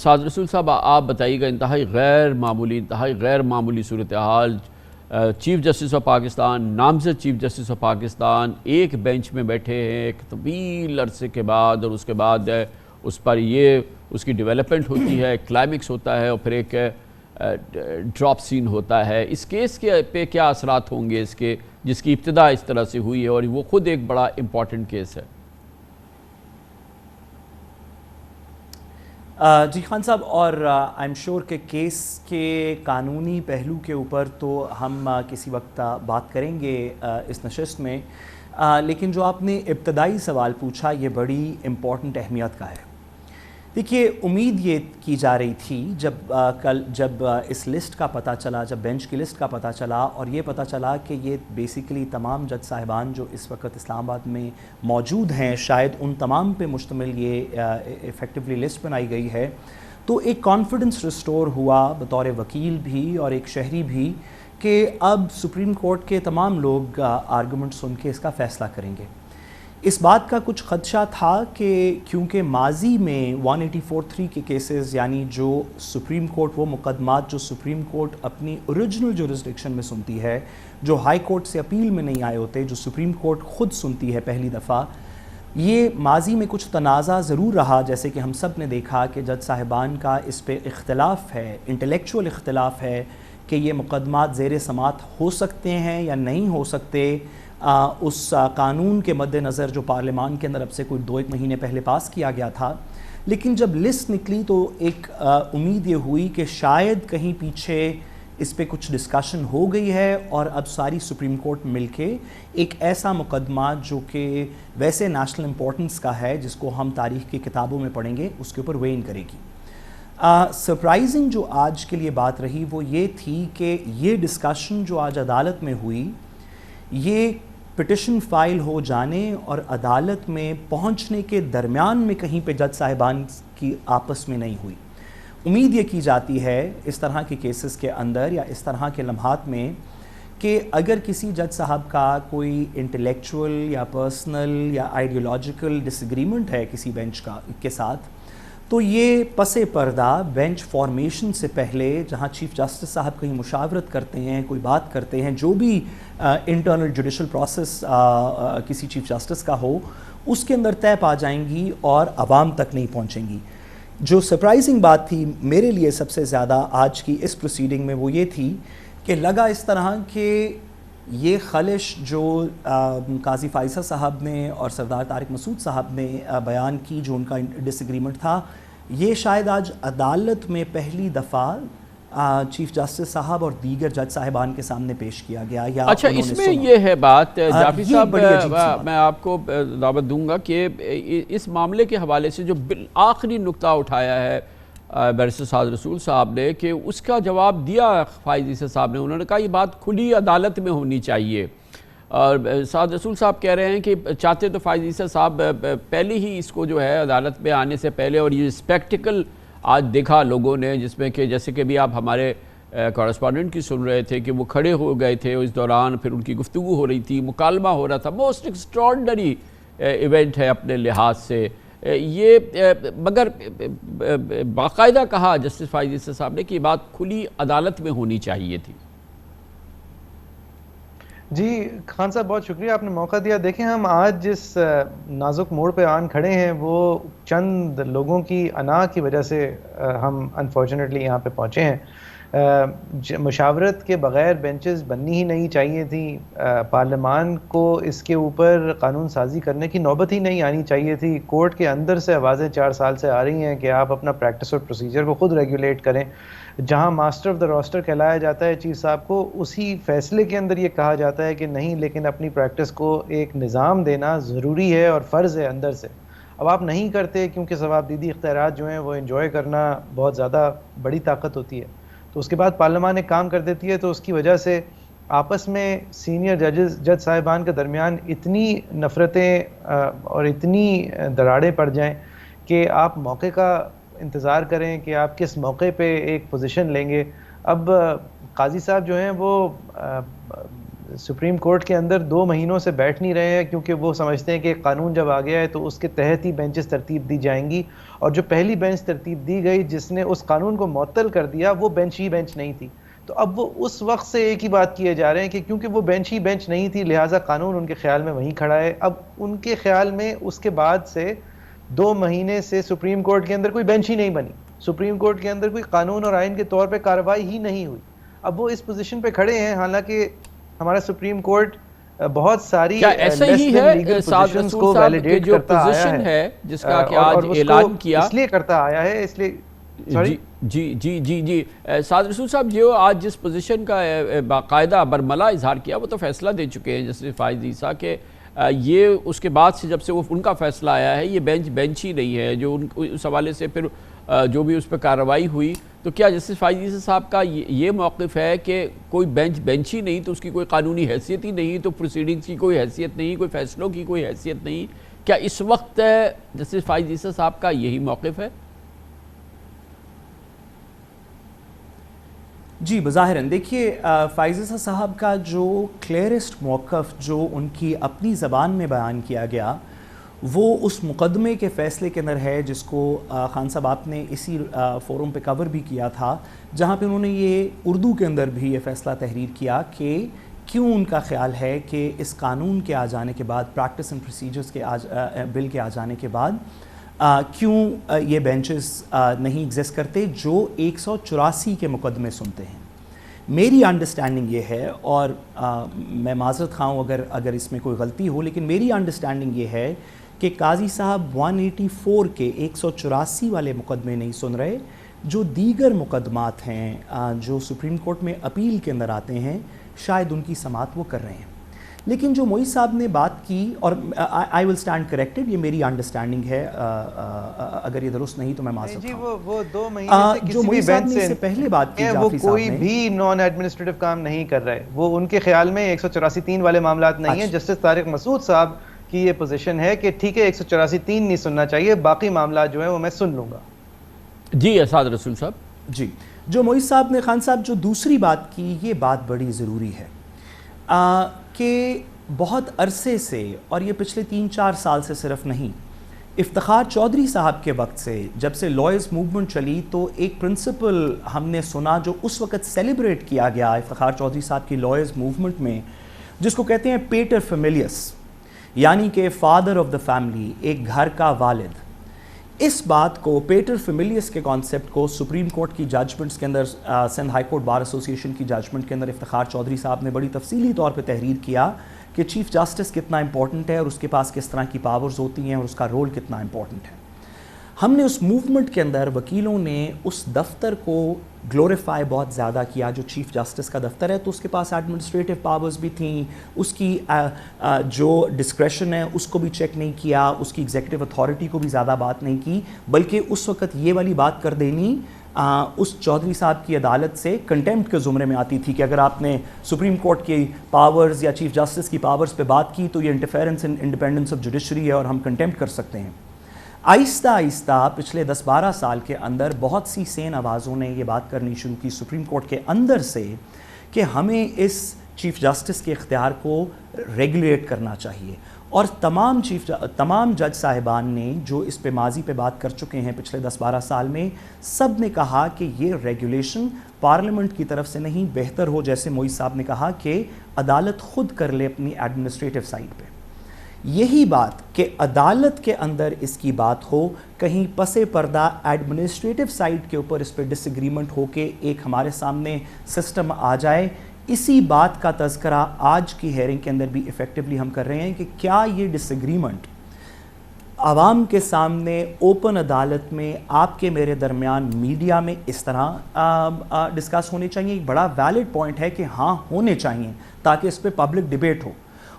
سعد رسول صاحب آپ بتائیے گا، انتہائی غیر معمولی صورتحال، چیف جسٹس آف پاکستان، نامزد چیف جسٹس آف پاکستان ایک بینچ میں بیٹھے ہیں ایک طویل عرصے کے بعد، اور اس کے بعد اس پر اس کی ڈیولپمنٹ ہوتی ہے، کلائمیکس ہوتا ہے، اور پھر ایک ڈراپ سین ہوتا ہے. اس کیس کے پہ کیا اثرات ہوں گے اس کے، جس کی ابتدا اس طرح سے ہوئی ہے اور وہ خود ایک بڑا امپورٹنٹ کیس ہے؟ جی خان صاحب، اور آئی ایم شیور کہ کیس کے قانونی پہلو کے اوپر تو ہم کسی وقت بات کریں گے اس نشست میں، لیکن جو آپ نے ابتدائی سوال پوچھا یہ بڑی امپورٹنٹ اہمیت کا ہے. دیکھیے، امید یہ کی جا رہی تھی جب اس لسٹ کا پتہ چلا، جب بینچ کی لسٹ کا پتہ چلا اور یہ پتہ چلا کہ یہ بیسیکلی تمام جج صاحبان جو اس وقت اسلام آباد میں موجود ہیں، شاید ان تمام پہ مشتمل یہ ایفیکٹولی لسٹ بنائی گئی ہے، تو ایک کانفیڈنس ریسٹور ہوا بطور وکیل بھی اور ایک شہری بھی کہ اب سپریم کورٹ کے تمام لوگ آرگومنٹ سن کے اس کا فیصلہ کریں گے. اس بات کا کچھ خدشہ تھا کہ کیونکہ ماضی میں 184(3) کے کیسز، یعنی جو سپریم کورٹ، وہ مقدمات جو سپریم کورٹ اپنی اوریجنل جورسڈکشن میں سنتی ہے، جو ہائی کورٹ سے اپیل میں نہیں آئے ہوتے، جو سپریم کورٹ خود سنتی ہے پہلی دفعہ، یہ ماضی میں کچھ تنازع ضرور رہا، جیسے کہ ہم سب نے دیکھا کہ جج صاحبان کا اس پہ اختلاف ہے، انٹلیکچول اختلاف ہے کہ یہ مقدمات زیر سماعت ہو سکتے ہیں یا نہیں ہو سکتے۔ اس قانون کے مد نظر جو پارلیمان کے اندر اب سے کوئی 2-1 مہینے پہلے پاس کیا گیا تھا، لیکن جب لسٹ نکلی تو ایک امید یہ ہوئی کہ شاید کہیں پیچھے اس پہ کچھ ڈسکشن ہو گئی ہے اور اب ساری سپریم کورٹ مل کے ایک ایسا مقدمہ جو کہ ویسے نیشنل امپورٹنس کا ہے، جس کو ہم تاریخ کی کتابوں میں پڑھیں گے، اس کے اوپر ویئن کرے گی۔ سرپرائزنگ جو آج کے لیے بات رہی وہ یہ تھی کہ یہ ڈسکشن جو آج عدالت میں ہوئی، یہ پٹیشن فائل ہو جانے اور عدالت میں پہنچنے کے درمیان میں کہیں پہ جج صاحبان کی آپس میں نہیں ہوئی۔ امید یہ کی جاتی ہے اس طرح کے کیسز کے اندر یا اس طرح کے لمحات میں کہ اگر کسی جج صاحب کا کوئی انٹلیکچول یا پرسنل یا آئیڈیولوجیکل ڈس ایگریمنٹ ہے کسی بینچ کے ساتھ، تو یہ پس پردہ بینچ فارمیشن سے پہلے، جہاں چیف جسٹس صاحب کہیں مشاورت کرتے ہیں، کوئی بات کرتے ہیں، جو بھی انٹرنل جوڈیشل پروسیس کسی چیف جسٹس کا ہو، اس کے اندر طے پا جائیں گی اور عوام تک نہیں پہنچیں گی۔ جو سرپرائزنگ بات تھی میرے لیے سب سے زیادہ آج کی اس پروسیڈنگ میں وہ یہ تھی کہ لگا اس طرح کہ یہ خلش جو قاضی فائزہ صاحب نے اور سردار طارق مسعود صاحب نے بیان کی، جو ان کا ڈس ایگریمنٹ تھا، یہ شاید آج عدالت میں پہلی دفعہ چیف جسٹس صاحب اور دیگر جج صاحبان کے سامنے پیش کیا گیا۔ یا اچھا، اس میں یہ ہے بات جعفری صاحب، میں آپ کو دعوت دوں گا کہ اس معاملے کے حوالے سے جو آخری نقطہ اٹھایا ہے بیرسٹر سعد رسول صاحب نے، کہ اس کا جواب دیا فائز عیسی صاحب نے، انہوں نے کہا یہ بات کھلی عدالت میں ہونی چاہیے، اور سعد رسول صاحب کہہ رہے ہیں کہ چاہتے تو فائز عیسی صاحب پہلے ہی اس کو جو ہے عدالت میں آنے سے پہلے، اور یہ اسپیکٹیکل آج دیکھا لوگوں نے، جس میں کہ جیسے کہ بھی آپ ہمارے کورسپونڈنٹ کی سن رہے تھے کہ وہ کھڑے ہو گئے تھے اس دوران، پھر ان کی گفتگو ہو رہی تھی، مکالمہ ہو رہا تھا، موسٹ ایکسٹراڈنری ایونٹ ہے اپنے لحاظ سے یہ، مگر باقاعدہ کہا جسٹس فائز عیسی صاحب نے کہ یہ بات کھلی عدالت میں ہونی چاہیے تھی۔ جی خان صاحب، بہت شکریہ، آپ نے موقع دیا۔ دیکھیں، ہم آج جس نازک موڑ پہ آن کھڑے ہیں وہ چند لوگوں کی انا کی وجہ سے ہم انفارچونیٹلی یہاں پہ پہنچے ہیں۔ مشاورت کے بغیر بینچز بننی ہی نہیں چاہیے تھی، پارلیمان کو اس کے اوپر قانون سازی کرنے کی نوبت ہی نہیں آنی چاہیے تھی۔ کورٹ کے اندر سے آوازیں 4 سال سے آ رہی ہیں کہ آپ اپنا پریکٹس اور پروسیجر کو خود ریگولیٹ کریں۔ جہاں ماسٹر آف دا روسٹر کہلایا جاتا ہے چیف صاحب کو، اسی فیصلے کے اندر یہ کہا جاتا ہے کہ نہیں، لیکن اپنی پریکٹس کو ایک نظام دینا ضروری ہے اور فرض ہے اندر سے۔ اب آپ نہیں کرتے کیونکہ ثوابدیدی اختیارات جو ہیں وہ انجوائے کرنا بہت زیادہ بڑی طاقت ہوتی ہے، تو اس کے بعد پارلیمان ایک کام کر دیتی ہے، تو اس کی وجہ سے آپس میں سینئر جج صاحبان کے درمیان اتنی نفرتیں اور اتنی دراڑیں پڑ جائیں کہ آپ موقع کا انتظار کریں کہ آپ کس موقع پہ ایک پوزیشن لیں گے۔ اب قاضی صاحب جو ہیں وہ سپریم کورٹ کے اندر 2 مہینوں سے بیٹھ نہیں رہے ہیں، کیونکہ وہ سمجھتے ہیں کہ قانون جب آ گیا ہے تو اس کے تحت ہی بینچز ترتیب دی جائیں گی، اور جو پہلی بینچ ترتیب دی گئی جس نے اس قانون کو معطل کر دیا، وہ بینچ ہی بینچ نہیں تھی۔ تو اب وہ اس وقت سے ایک ہی بات کیے جا رہے ہیں کہ کیونکہ وہ بینچ ہی بینچ نہیں تھی، لہٰذا قانون ان کے خیال میں وہیں کھڑا ہے۔ اب ان کے خیال میں اس کے بعد سے 2 مہینے سے سپریم کورٹ کے اندر کوئی بینچ ہی نہیں بنی، سپریم کورٹ کے اندر کوئی قانون اور آئین کے طور پہ کارروائی ہی نہیں ہوئی۔ اب وہ اس پوزیشن پہ کھڑے ہیں، حالانکہ ہمارا سپریم کورٹ بہت ساری کیا ایسا ہی ہے سعد رسول صاحب کہ جو پوزیشن ہے جس کا کہ آج اعلان کیا، اس لیے کرتا آیا ہے، اس لیے جی سعد رسول صاحب جو آج جس پوزیشن کا باقاعدہ برملا اظہار کیا، وہ تو فیصلہ دے چکے ہیں جسٹس فائز عیسی کہ یہ اس کے بعد سے جب سے وہ ان کا فیصلہ آیا ہے، یہ بینچ ہی نہیں ہے، جو اس حوالے سے پھر جو بھی اس پہ کارروائی ہوئی، تو کیا جسٹس فائز عیسی صاحب کا یہ موقف ہے کہ کوئی بینچ ہی نہیں تو اس کی کوئی قانونی حیثیت ہی نہیں، تو پروسیڈنگز کی کوئی حیثیت نہیں، کوئی فیصلوں کی کوئی حیثیت نہیں؟ کیا اس وقت جسٹس فائز عیسی صاحب کا یہی موقف ہے؟ جی بظاہراً دیکھیے، فائز عیسی صاحب کا جو کلیئرسٹ موقف جو ان کی اپنی زبان میں بیان کیا گیا، وہ اس مقدمے کے فیصلے کے اندر ہے جس کو خان صاحب آپ نے اسی فورم پہ کور بھی کیا تھا، جہاں پہ انہوں نے یہ اردو کے اندر بھی یہ فیصلہ تحریر کیا کہ کیوں ان کا خیال ہے کہ اس قانون کے آ جانے کے بعد، پریکٹس اینڈ پروسیجرز کے بل کے آ جانے کے بعد کیوں یہ بینچز نہیں ایگزسٹ کرتے جو 184 کے مقدمے سنتے ہیں. میری انڈرسٹینڈنگ یہ ہے، اور میں معذرت خواہ ہوں اگر اس میں کوئی غلطی ہو، لیکن میری انڈرسٹینڈنگ یہ ہے کہ قاضی صاحب 184 کے 184 والے مقدمے نہیں سن رہے، جو دیگر مقدمات ہیں جو سپریم کورٹ میں اپیل کے اندر آتے ہیں، شاید ان کی سماعت وہ کر رہے ہیں. لیکن جو معیز صاحب نے بات کی، اور آئی ول اسٹینڈ کریکٹڈ، یہ میری انڈرسٹینڈنگ ہے، اگر یہ درست نہیں تو میں معذرت جی. خواہ. وہ 2 مہینے سے جو کسی بھی معیز صاحب بینچ نے اس سے پہلے بات کی، وہ جعفری صاحب کوئی نے، بھی نان ایڈمنسٹریٹو کام نہیں کر رہے. وہ ان کے خیال میں 184(3) والے معاملات نہیں ہیں. جسٹس طارق مسعود صاحب کی یہ پوزیشن ہے کہ ٹھیک ہے 184(3) نہیں سننا چاہیے، باقی معاملات جو ہیں وہ میں سن لوں گا. جی اسعد رسول صاحب. جی. جو معیز صاحب نے، خان صاحب جو دوسری بات کی، یہ بات بڑی ضروری ہے کہ بہت عرصے سے، اور یہ پچھلے 3-4 سال سے صرف نہیں، افتخار چودھری صاحب کے وقت سے، جب سے لائرز موومنٹ چلی، تو ایک پرنسپل ہم نے سنا جو اس وقت سیلیبریٹ کیا گیا افتخار چودھری صاحب کی لائرز موومنٹ میں، جس کو کہتے ہیں پیٹر فیملیس، یعنی کہ فادر آف دا فیملی، ایک گھر کا والد. اس بات کو، پیٹر فیملیس کے کانسیپٹ کو، سپریم کورٹ کی ججمنٹس کے اندر، سندھ ہائی کورٹ بار ایسوسی ایشن کی ججمنٹ کے اندر افتخار چودھری صاحب نے بڑی تفصیلی طور پہ تحریر کیا کہ چیف جسٹس کتنا امپورٹنٹ ہے اور اس کے پاس کس طرح کی پاورز ہوتی ہیں اور اس کا رول کتنا امپورٹنٹ ہے. ہم نے اس موومنٹ کے اندر وکیلوں نے اس دفتر کو گلوریفائی بہت زیادہ کیا جو چیف جسٹس کا دفتر ہے. تو اس کے پاس ایڈمنسٹریٹو پاورز بھی تھیں، اس کی جو ڈسکریشن ہے اس کو بھی چیک نہیں کیا، اس کی ایگزیکٹو اتھارٹی کو بھی زیادہ بات نہیں کی، بلکہ اس وقت یہ والی بات کر دینی اس چودھری صاحب کی عدالت سے کنٹیمپٹ کے زمرے میں آتی تھی کہ اگر آپ نے سپریم کورٹ کی پاورز یا چیف جسٹس کی پاورز پہ بات کی تو یہ interference in independence of judiciary ہے اور ہم کنٹیمپٹ کر سکتے ہیں. آہستہ آہستہ پچھلے 10-12 سال کے اندر بہت سی سین آوازوں نے یہ بات کرنی شروع کی سپریم کورٹ کے اندر سے کہ ہمیں اس چیف جسٹس کے اختیار کو ریگولیٹ کرنا چاہیے. اور تمام جج صاحبان نے جو اس پہ ماضی پہ بات کر چکے ہیں پچھلے 10-12 سال میں، سب نے کہا کہ یہ ریگولیشن پارلیمنٹ کی طرف سے نہیں، بہتر ہو جیسے معیز صاحب نے کہا کہ عدالت خود کر لے اپنی ایڈمنسٹریٹو سائٹ پہ. یہی بات کہ عدالت کے اندر اس کی بات ہو، کہیں پس پردہ ایڈمنسٹریٹو سائٹ کے اوپر اس پہ ڈس ایگریمنٹ ہو کے ایک ہمارے سامنے سسٹم آ جائے، اسی بات کا تذکرہ آج کی ہیئرنگ کے اندر بھی ایفیکٹولی ہم کر رہے ہیں کہ کیا یہ ڈس ایگریمنٹ عوام کے سامنے اوپن عدالت میں آپ کے میرے درمیان میڈیا میں اس طرح ڈسکس ہونے چاہیے. ایک بڑا ویلڈ پوائنٹ ہے کہ ہاں ہونے چاہیے تاکہ اس پہ پبلک ڈیبیٹ ہو.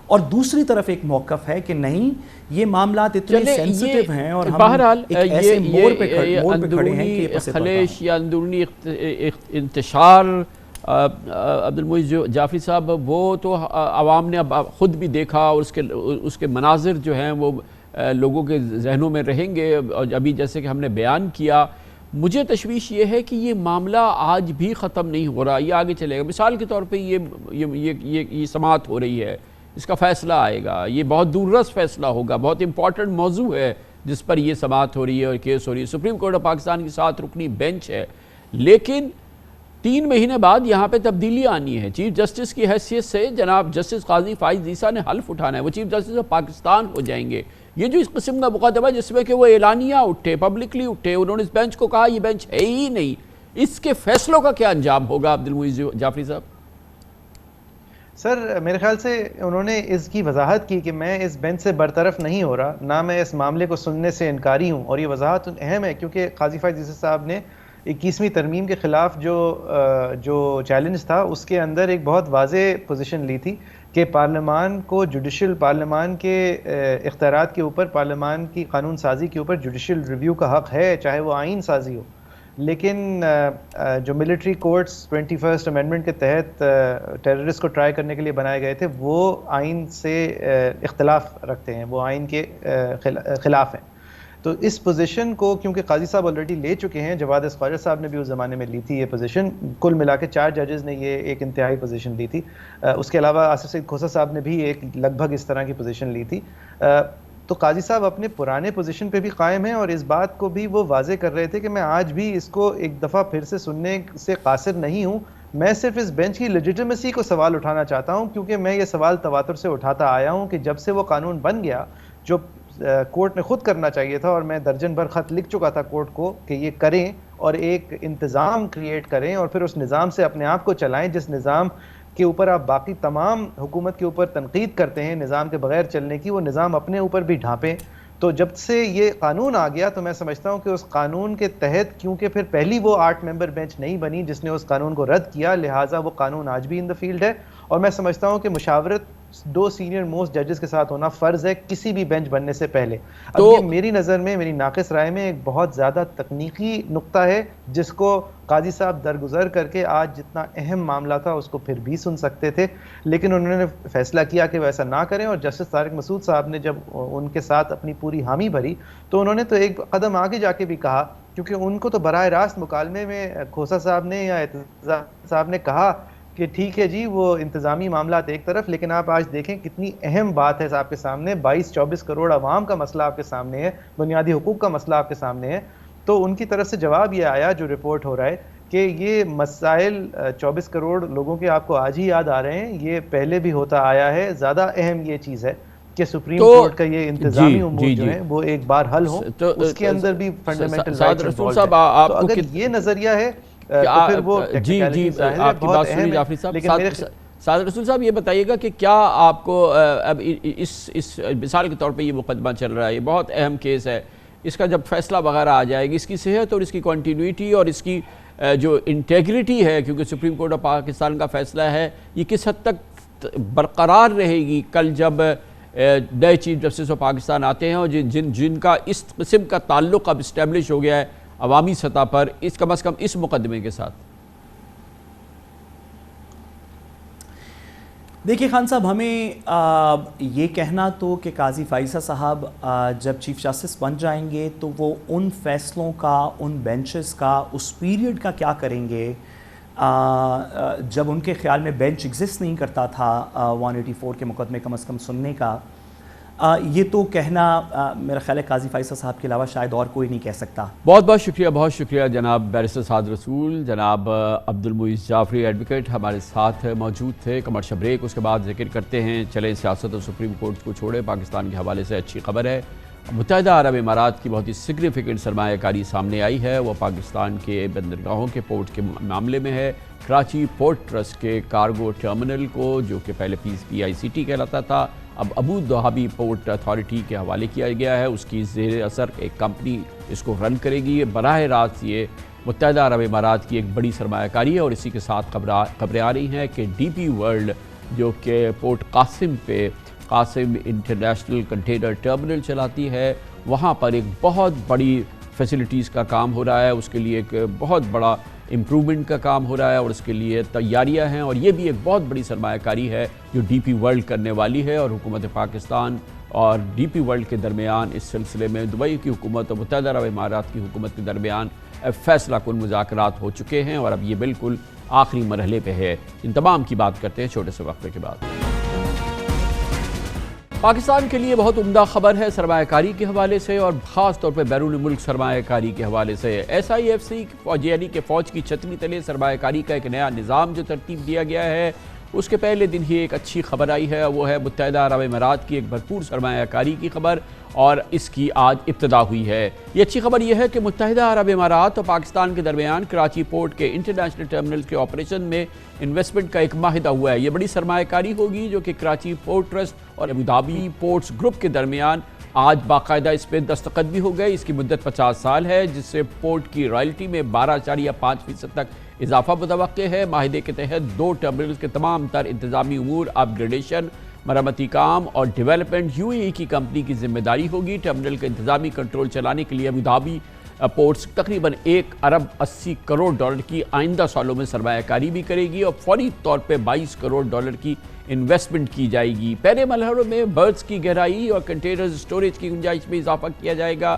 اور دوسری طرف ایک موقف ہے کہ نہیں، یہ معاملات اتنے سینسٹیو ہیں اور ہم بہرحال ایک ایسے موڑ پہ کھڑے ہیں کہ یہ خلیش یا اندرونی انتشار عبد المعیز جعفری صاحب، وہ تو عوام نے اب خود بھی دیکھا اور اس کے مناظر جو ہیں وہ لوگوں کے ذہنوں میں رہیں گے. اور ابھی جیسے کہ ہم نے بیان کیا، مجھے تشویش یہ ہے کہ یہ معاملہ آج بھی ختم نہیں ہو رہا، یہ آگے چلے گا. مثال کے طور پہ یہ سماعت ہو رہی ہے، اس کا فیصلہ آئے گا، یہ بہت دور رس فیصلہ ہوگا، بہت امپورٹنٹ موضوع ہے جس پر یہ سماعت ہو رہی ہے اور کیس ہو رہی ہے. سپریم کورٹ آف پاکستان کی 7 رکنی بینچ ہے، لیکن 3 مہینے بعد یہاں پہ تبدیلی آنی ہے. چیف جسٹس کی حیثیت سے جناب جسٹس قاضی فائز عیسیٰ نے حلف اٹھانا ہے، وہ چیف جسٹس آف پاکستان ہو جائیں گے. یہ جو اس قسم کا مقدمہ جس میں کہ وہ اعلانیہ اٹھے، پبلکلی اٹھے، انہوں نے اس بینچ کو کہا یہ بینچ ہے ہی نہیں، اس کے فیصلوں کا کیا انجام ہوگا عبد المعیز جعفری صاحب؟ سر میرے خیال سے انہوں نے اس کی وضاحت کی کہ میں اس بینچ سے برطرف نہیں ہو رہا، نہ میں اس معاملے کو سننے سے انکاری ہوں. اور یہ وضاحت اہم ہے کیونکہ قاضی فائز عیسیٰ صاحب نے 21ویں ترمیم کے خلاف جو چیلنج تھا اس کے اندر ایک بہت واضح پوزیشن لی تھی کہ پارلیمان کو پارلیمان کے اختیارات کے اوپر، پارلیمان کی قانون سازی کے اوپر جوڈیشل ریویو کا حق ہے، چاہے وہ آئین سازی ہو. لیکن جو ملٹری کورٹس 21 امینڈمنٹ کے تحت ٹیررسٹ کو ٹرائی کرنے کے لیے بنائے گئے تھے، وہ آئین سے اختلاف رکھتے ہیں، وہ آئین کے خلاف ہیں. تو اس پوزیشن کو کیونکہ قاضی صاحب آلریڈی لے چکے ہیں، جواد خواجہ صاحب نے بھی اس زمانے میں لی تھی یہ پوزیشن، کل ملا کے 4 ججز نے یہ ایک انتہائی پوزیشن لی تھی. اس کے علاوہ آصف سعید کھوسہ صاحب نے بھی ایک لگ بھگ اس طرح کی پوزیشن لی تھی. تو قاضی صاحب اپنے پرانے پوزیشن پہ بھی قائم ہیں اور اس بات کو بھی وہ واضح کر رہے تھے کہ میں آج بھی اس کو ایک دفعہ پھر سے سننے سے قاصر نہیں ہوں، میں صرف اس بینچ کی لیجیٹمیسی کو سوال اٹھانا چاہتا ہوں، کیونکہ میں یہ سوال تواتر سے اٹھاتا آیا ہوں کہ جب سے وہ قانون بن گیا، جو کورٹ نے خود کرنا چاہیے تھا، اور میں درجن بھر خط لکھ چکا تھا کورٹ کو کہ یہ کریں اور ایک انتظام کریٹ کریں اور پھر اس نظام سے اپنے آپ کو چلائیں، جس نظام کے اوپر آپ باقی تمام حکومت کے اوپر تنقید کرتے ہیں نظام کے بغیر چلنے کی، وہ نظام اپنے اوپر بھی ڈھانپیں۔ تو جب سے یہ قانون آ گیا تو میں سمجھتا ہوں کہ اس قانون کے تحت، کیونکہ پھر پہلی وہ 8 ممبر بینچ نہیں بنی جس نے اس قانون کو رد کیا، لہٰذا وہ قانون آج بھی ان دا فیلڈ ہے، اور میں سمجھتا ہوں کہ مشاورت 2 سینئر موسٹ ججز کے ساتھ ہونا فرض ہے کسی بھی بینچ بننے سے پہلے۔ اب یہ میری نظر میں، میری ناقص رائے میں ایک بہت زیادہ تکنیکی نقطہ ہے جس کو قاضی صاحب درگزر کر کے آج جتنا اہم معاملہ تھا اس کو پھر بھی سن سکتے تھے، لیکن انہوں نے فیصلہ کیا کہ وہ ایسا نہ کریں، اور جسٹس طارق مسعود صاحب نے جب ان کے ساتھ اپنی پوری حامی بھری تو انہوں نے تو ایک قدم آگے جا کے بھی کہا، کیونکہ ان کو تو براہ راست مکالمے میں کھوسا صاحب نے یا اعتزاز صاحب نے کہا کہ ٹھیک ہے جی وہ انتظامی معاملات ایک طرف، لیکن آپ آج دیکھیں کتنی اہم بات ہے آپ کے سامنے، 22-24 کروڑ عوام کا مسئلہ آپ کے سامنے ہے، بنیادی حقوق کا مسئلہ آپ کے سامنے ہے۔ تو ان کی طرف سے جواب یہ آیا جو رپورٹ ہو رہا ہے کہ یہ مسائل 24 کروڑ لوگوں کے آپ کو آج ہی یاد آ رہے ہیں، یہ پہلے بھی ہوتا آیا ہے۔ زیادہ اہم یہ چیز ہے کہ سپریم کورٹ کا یہ انتظامی امور جو ہیں وہ ایک بار حل ہوں، اس کے اندر بھی فنڈامنٹل رائٹس انوالوڈ ہیں۔ تو اگر یہ نظریہ ہے تو پھر وہ آپ کی بات سنی جعفری صاحب۔ سعد رسول صاحب یہ بتائیے گا کہ کیا آپ کو اب اس مثال کے طور پہ یہ مقدمہ چل رہا ہے، یہ بہت اہم کیس ہے، اس کا جب فیصلہ وغیرہ آ جائے گی، اس کی صحت اور اس کی کنٹینیوٹی اور اس کی جو انٹیگریٹی ہے، کیونکہ سپریم کورٹ آف پاکستان کا فیصلہ ہے، یہ کس حد تک برقرار رہے گی کل جب نئے چیف جسٹس آف پاکستان آتے ہیں اور جن کا اس قسم کا تعلق اب اسٹیبلش ہو گیا ہے عوامی سطح پر، اس کم از کم اس مقدمے کے ساتھ؟ دیکھیے خان صاحب، ہمیں یہ کہنا تو کہ قاضی فائزہ صاحب جب چیف جسٹس بن جائیں گے تو وہ ان فیصلوں کا، ان بینچز کا، اس پیریڈ کا کیا کریں گے جب ان کے خیال میں بینچ ایگزسٹ نہیں کرتا تھا 184 کے مقدمے کم از کم سننے کا، یہ تو کہنا میرا خیال ہے قاضی فائزہ صاحب کے علاوہ شاید اور کوئی نہیں کہہ سکتا۔ بہت شکریہ جناب بیرسٹر سعد رسول، جناب عبدالمعیز جعفری ایڈوکیٹ ہمارے ساتھ موجود تھے۔ کمرشل بریک، اس کے بعد ذکر کرتے ہیں، چلیں سیاست اور سپریم کورٹ کو چھوڑے، پاکستان کے حوالے سے اچھی خبر ہے، متحدہ عرب امارات کی بہت ہی سگنیفیکنٹ سرمایہ کاری سامنے آئی ہے، وہ پاکستان کے بندرگاہوں کے پورٹ کے معاملے میں ہے۔ کراچی پورٹ ٹرسٹ کے کارگو ٹرمنل کو، جو کہ پہلے PICT کہلاتا تھا، اب ابو ظہبی پورٹ اتھارٹی کے حوالے کیا گیا ہے، اس کی زیر اثر ایک کمپنی اس کو رن کرے گی۔ براہ راست یہ متحدہ عرب امارات کی ایک بڑی سرمایہ کاری ہے، اور اسی کے ساتھ خبریں آ رہی ہیں کہ DP ورلڈ جو کہ پورٹ قاسم پہ قاسم انٹرنیشنل کنٹینر ٹرمنل چلاتی ہے، وہاں پر ایک بہت بڑی فیسلٹیز کا کام ہو رہا ہے، اس کے لیے ایک بہت بڑا امپرومنٹ کا کام ہو رہا ہے اور اس کے لیے تیاریاں ہیں، اور یہ بھی ایک بہت بڑی سرمایہ کاری ہے جو DP ورلڈ کرنے والی ہے، اور حکومت پاکستان اور DP ورلڈ کے درمیان اس سلسلے میں دبئی کی حکومت اور متحدہ عرب امارات کی حکومت کے درمیان فیصلہ کن مذاکرات ہو چکے ہیں، اور اب یہ بالکل آخری مرحلے پہ ہے۔ ان تمام کی بات کرتے ہیں چھوٹے سے وقفے کے بعد۔ پاکستان کے لیے بہت عمدہ خبر ہے سرمایہ کاری کے حوالے سے، اور خاص طور پہ بیرون ملک سرمایہ کاری کے حوالے سے۔ SIFC یعنی کہ فوج کی چھتری تلے سرمایہ کاری کا ایک نیا نظام جو ترتیب دیا گیا ہے، اس کے پہلے دن ہی ایک اچھی خبر آئی ہے، وہ ہے متحدہ عرب امارات کی ایک بھرپور سرمایہ کاری کی خبر، اور اس کی آج ابتدا ہوئی ہے۔ یہ اچھی خبر یہ ہے کہ متحدہ عرب امارات اور پاکستان کے درمیان کراچی پورٹ کے انٹرنیشنل ٹرمنل کے آپریشن میں انویسٹمنٹ کا ایک معاہدہ ہوا ہے۔ یہ بڑی سرمایہ کاری ہوگی جو کہ کراچی پورٹ ٹرسٹ اور ابوظہبی پورٹس گروپ کے درمیان آج باقاعدہ اس پہ دستخط بھی ہو گئے۔ اس کی مدت 50 سال ہے، جس سے پورٹ کی رائلٹی میں 12.5% تک اضافہ متوقع ہے۔ معاہدے کے تحت 2 ٹرمنلز کے تمام تر انتظامی امور، اپ گریڈیشن، مرمتی کام اور ڈیولپمنٹ UAE کی کمپنی کی ذمہ داری ہوگی۔ ٹرمنل کا انتظامی کنٹرول چلانے کے لیے ابوظہبی پورٹس تقریباً $1.80 کروڑ کی آئندہ سالوں میں سرمایہ کاری بھی کرے گی، اور فوری طور پہ $22 کروڑ کی انویسٹمنٹ کی جائے گی۔ پہلے مرحلے میں برتھس کی گہرائی اور کنٹینرز سٹوریج کی گنجائش میں اضافہ کیا جائے گا۔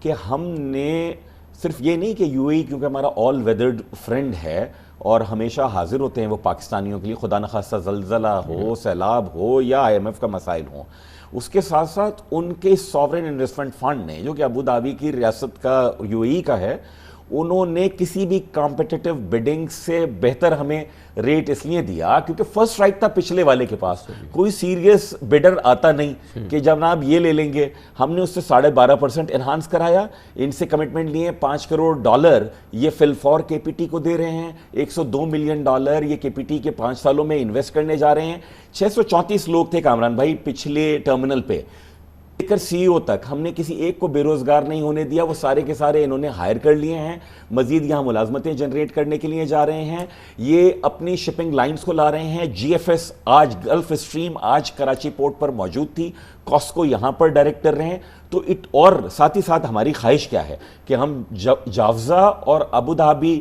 کہ ہم نے صرف یہ نہیں کہ یو اے ای کیونکہ ہمارا آل ویدرڈ فرینڈ ہے اور ہمیشہ حاضر ہوتے ہیں وہ پاکستانیوں کے لیے، خدا نخواستہ زلزلہ ہو، سیلاب ہو یا آئی ایم ایف کا مسائل ہوں، اس کے ساتھ ساتھ ان کے ساورن انویسٹمنٹ فنڈ نے جو کہ ابو دھابی کی ریاست کا یو اے ای کا ہے، انہوں نے کسی بھی کمپٹیٹو بڈنگ سے بہتر ہمیں ریٹ اس لیے دیا کیونکہ فرسٹ رائٹ تھا پچھلے والے کے پاس، کوئی سیریس بڈر آتا نہیں کہ جناب یہ لے لیں گے. ہم نے اس سے 12.5% انہانس کرایا، ان سے کمٹمنٹ لیے $5 کروڑ یہ فلفور کے پی ٹی کو دے رہے ہیں، $102 ملین یہ کے پی ٹی کے 5 سالوں میں انویسٹ کرنے جا رہے ہیں. 634 لوگ تھے کامران بھائی پچھلے ٹرمینل پہ، لے کر سی ای او تک ہم نے کسی ایک کو بے روزگار نہیں ہونے دیا، وہ سارے کے سارے انہوں نے ہائر کر لیے ہیں، مزید یہاں ملازمتیں جنریٹ کرنے کے لیے جا رہے ہیں، یہ اپنی شپنگ لائنز کو لا رہے ہیں. جی ایف ایس آج گلف اسٹریم آج کراچی پورٹ پر موجود تھی، کاسکو یہاں پر ڈائریکٹ کر رہے ہیں. تو اور ساتھ ہی ساتھ ہماری خواہش کیا ہے کہ ہم جاوزہ اور ابو دھابی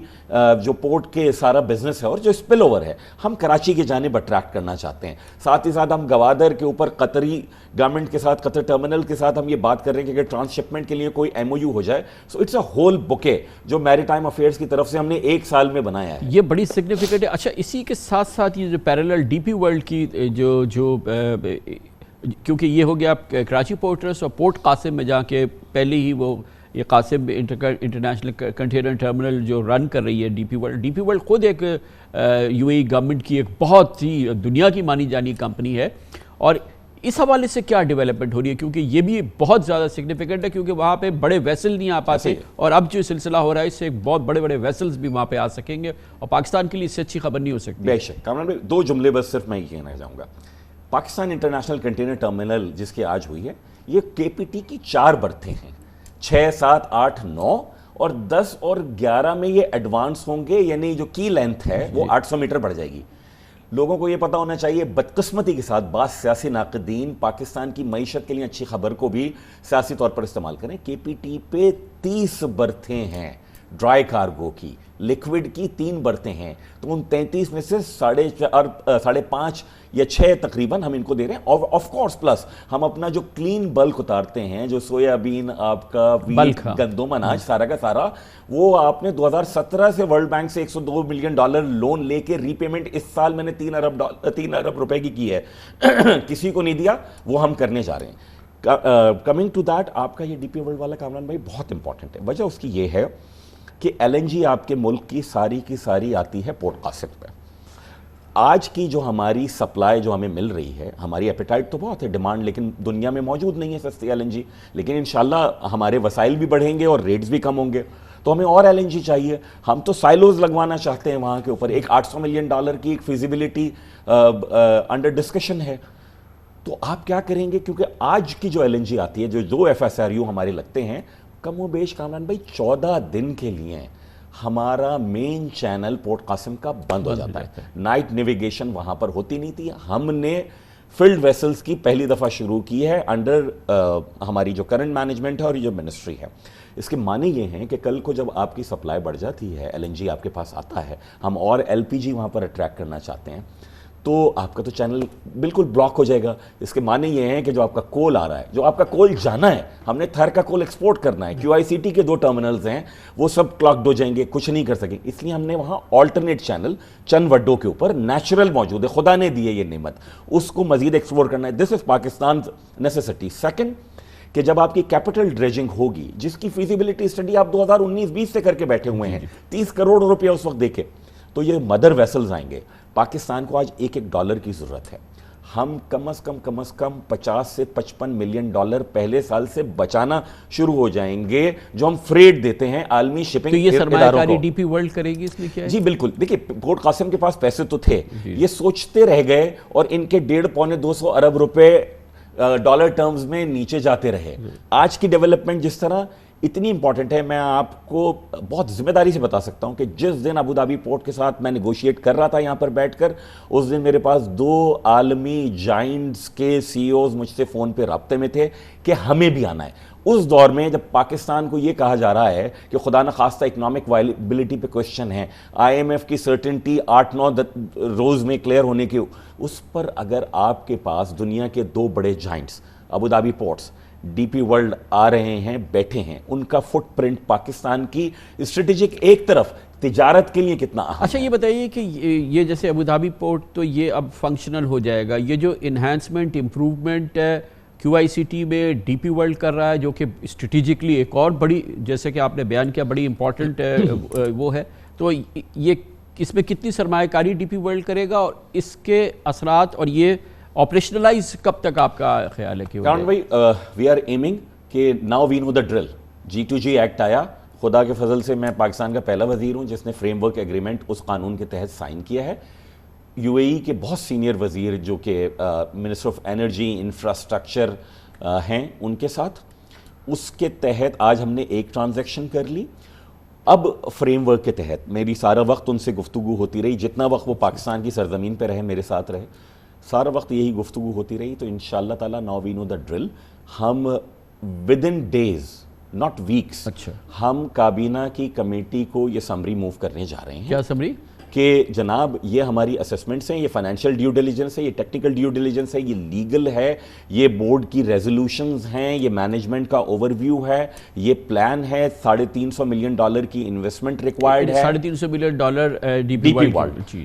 جو پورٹ کے سارا بزنس ہے اور جو اسپل اوور ہے ہم کراچی کی جانب اٹریکٹ کرنا چاہتے ہیں. ساتھ ہی ساتھ ہم گوادر کے اوپر قطری گورنمنٹ کے ساتھ، قطر ٹرمینل کے ساتھ ہم یہ بات کر رہے ہیں کہ اگر ٹرانس شپمنٹ کے لیے کوئی ایم او یو ہو جائے، سو اٹس اے ہول بوکے جو میری ٹائم افیئرس کی طرف سے ہم نے 1 سال میں بنایا ہے. یہ بڑی سگنیفیکنٹ ہے. اچھا، اسی کے ساتھ ساتھ یہ جو پیرالل ڈی پی ورلڈ کی جو کیونکہ یہ ہو گیا کراچی پورٹ ٹرسٹ اور پورٹ قاسم میں جا کے پہلے ہی وہ یہ قاسم انٹرنیشنل کنٹینر ٹرمینل جو رن کر رہی ہے ڈی پی ورلڈ خود ایک یو اے ای گورنمنٹ کی ایک بہت ہی دنیا کی مانی جانی کمپنی ہے. اور اس حوالے سے کیا ڈیولپمنٹ ہو رہی ہے؟ کیونکہ یہ بھی بہت زیادہ سگنیفیکنٹ ہے کیونکہ وہاں پہ بڑے ویسل نہیں آ پاتے اور اب جو سلسلہ ہو رہا ہے اس سے بہت بڑے بڑے ویسلز بھی وہاں پہ آ سکیں گے اور پاکستان کے لیے اس سے اچھی خبر نہیں ہو سکتی. بے شک کامران بھائی 2 جملے بس صرف میں یہ کہنا چاہوں گا. پاکستان انٹرنیشنل کنٹینر ٹرمینل جس کی آج ہوئی ہے، یہ کے پی ٹی کی 4 برتھیں ہیں، 6، 7، 8، 9 اور 10 اور 11 میں یہ ایڈوانس ہوں گے، یعنی جو کی لینتھ ہے وہ 800 میٹر بڑھ جائے گی. لوگوں کو یہ پتا ہونا چاہیے، بدقسمتی کے ساتھ بعض سیاسی ناقدین پاکستان کی معیشت کے لیے اچھی خبر کو بھی سیاسی طور پر استعمال کریں. کے پی ٹی پہ 30 برتھیں ہیں ڈرائی کارگو کی، لیکوڈ کی 3 برتیں ہیں، تو ان 33 میں سے 5.5 یا 6 تقریباً ہم ان کو دے رہے ہیں. اور آف کورس پلس ہم اپنا جو کلین بلک اتارتے ہیں، جو سویابین، آپ کا ویٹ، گندم، اناج، سارا کا سارا، وہ آپ نے 2017 سے ورلڈ بینک سے $102 ملین لون لے کے ری پیمنٹ اس سال میں نے 3 ارب روپے کی ہے، کسی کو نہیں دیا، وہ ہم کرنے جا رہے ہیں. کمنگ ٹو دیٹ، آپ کا یہ ڈی پی ورلڈ والا کامران بھائی بہت امپورٹنٹ ہے. وجہ اس کی یہ ہے کہ ایل این جی آپ کے ملک کی ساری آتی ہے پورٹ قاسم پہ. آج کی جو ہماری سپلائی جو ہمیں مل رہی ہے، ہماری ایپیٹائٹ تو بہت ہے، ڈیمانڈ لیکن دنیا میں موجود نہیں ہے سستی ایل این جی، لیکن انشاءاللہ ہمارے وسائل بھی بڑھیں گے اور ریٹس بھی کم ہوں گے تو ہمیں اور ایل این جی چاہیے. ہم تو سائلوز لگوانا چاہتے ہیں وہاں کے اوپر. ایک $800 ملین کی ایک فیزیبلٹی انڈر ڈسکشن ہے. تو آپ کیا کریں گے؟ کیونکہ آج کی جو ایل این جی آتی ہے، جو ایف ایس آر یو ہمارے لگتے ہیں، کم و بیش کامران بھائی 14 دن کے لیے ہمارا مین چینل پورٹ قاسم کا بند ہو جاتا ہے. نائٹ نیویگیشن وہاں پر ہوتی نہیں تھی. ہم نے فیلڈ ویسلز کی پہلی دفعہ شروع کی ہے انڈر ہماری جو کرنٹ مینجمنٹ ہے اور جو منسٹری ہے. اس کے معنی یہ ہیں کہ کل کو جب آپ کی سپلائی بڑھ جاتی ہے، ایل این جی آپ کے پاس آتا ہے، ہم اور ایل پی جی وہاں پر اٹریکٹ کرنا چاہتے ہیں، تو آپ کا تو چینل بالکل بلاک ہو جائے گا. اس کے معنی یہ ہیں کہ جو آپ کا کول آ رہا ہے، جو آپ کا کول جانا ہے، ہم نے تھر کا کول ایکسپورٹ کرنا ہے، کیو آئی سی ٹی کے 2 ٹرمینلز ہیں، وہ سب کلاکڈ ہو جائیں گے، کچھ نہیں کر سکیں. اس لیے ہم نے وہاں آلٹرنیٹ چینل چند وڈوں کے اوپر نیچرل موجود ہے، خدا نے دی ہے یہ نعمت، اس کو مزید ایکسپورٹ کرنا ہے. دس از پاکستان نیسیسٹی. سیکنڈ، کہ جب آپ کی کیپٹل ڈریجنگ ہوگی، جس کی فیزیبلٹی اسٹڈی آپ 2019-20 سے کر کے بیٹھے ہوئے ہیں، 30 کروڑ روپیہ اس وقت دیکھے، تو یہ مدر ویسلز آئیں گے. پاکستان کو آج $1 کی ضرورت ہے. ہم کم از کم $50 سے $55 ملین پہلے سال سے بچانا شروع ہو جائیں گے جو ہم فریٹ دیتے ہیں عالمی شپنگ تو یہ سرمایہ کاری ڈی پی ورلڈ کرے گی اس میں کیا ہے؟ جی بالکل. دیکھیں پورٹ قاسم کے پاس پیسے تو تھے، یہ سوچتے رہ گئے اور ان کے 1.5-200 ارب روپے ڈالر ٹرمز میں نیچے جاتے رہے. آج کی ڈیولپمنٹ جس طرح اتنی امپورٹنٹ ہے، میں آپ کو بہت ذمہ داری سے بتا سکتا ہوں کہ جس دن ابو دھابی پورٹ کے ساتھ میں نیگوشیٹ کر رہا تھا یہاں پر بیٹھ کر، اس دن میرے پاس 2 عالمی جائنٹس کے سی اوز مجھ سے فون پہ رابطے میں تھے کہ ہمیں بھی آنا ہے. اس دور میں جب پاکستان کو یہ کہا جا رہا ہے کہ خدا نخواستہ اکنامک وائبلٹی پہ کوشچن ہے، آئی ایم ایف کی سرٹنٹی 8-9 روز میں کلیئر ہونے کے، اس پر اگر آپ کے پاس دنیا کے 2 بڑے giants Abu Dhabi ports D P World آ رہے ہیں, بیٹھے ہیں, ان کا فٹ پرنٹ پاکستان کی اسٹریٹجک ایک طرف تجارت کے لیے کتنا اہم. اچھا یہ بتائیے کہ یہ جیسے ابوظہبی پورٹ تو یہ اب فنکشنل ہو جائے گا, یہ جو انہینسمنٹ امپروومنٹ کیو آئی سی ٹی میں ڈی پی ورلڈ کر رہا ہے, جو کہ اسٹریٹجکلی ایک اور بڑی, جیسے کہ آپ نے بیان کیا, بڑی امپورٹنٹ وہ ہے, تو یہ اس میں کتنی سرمایہ کاری ڈی پی ورلڈ کرے گا, اور اس کے اثرات اور یہ آپریشنلائز کب تک آپ کا خیال ہے کہ کارن بھائی وی آر ایمنگ کہ now we know the drill. G2G act آیا, خدا کے فضل سے میں پاکستان کا پہلا وزیر ہوں جس نے فریم ورک ایگریمنٹ اس قانون کے تحت سائن کیا ہے. یو اے ای کے بہت سینئر وزیر جو کہ منسٹر آف انرجی انفراسٹرکچر ہیں ان کے ساتھ, اس کے تحت آج ہم نے ایک ٹرانزیکشن کر لی. اب فریم ورک کے تحت میری سارا وقت ان سے گفتگو ہوتی رہی, جتنا وقت وہ پاکستان کی سرزمین پہ رہے میرے ساتھ رہے, سارا وقت یہی گفتگو ہوتی رہی. تو انشاءاللہ تعالیٰ now we know the drill, ہم within days not weeks ہم کابینہ کی کمیٹی کو یہ سمری موو کرنے جا رہے ہیں. کیا سمری؟ کہ جناب یہ ہماری اسسمنٹس ہیں, یہ فائنینشیل ڈیو ڈیلیجنس ہے, یہ ٹیکنیکل ڈیو ڈیلیجنس ہے, یہ لیگل ہے, یہ بورڈ کی ریزولوشنز ہیں, یہ مینجمنٹ کا اوور ویو ہے, یہ پلان ہے, $350 ملین کی انویسٹمنٹ ریکوائرڈ ہے, $350 ملین ڈی پی ورلڈ,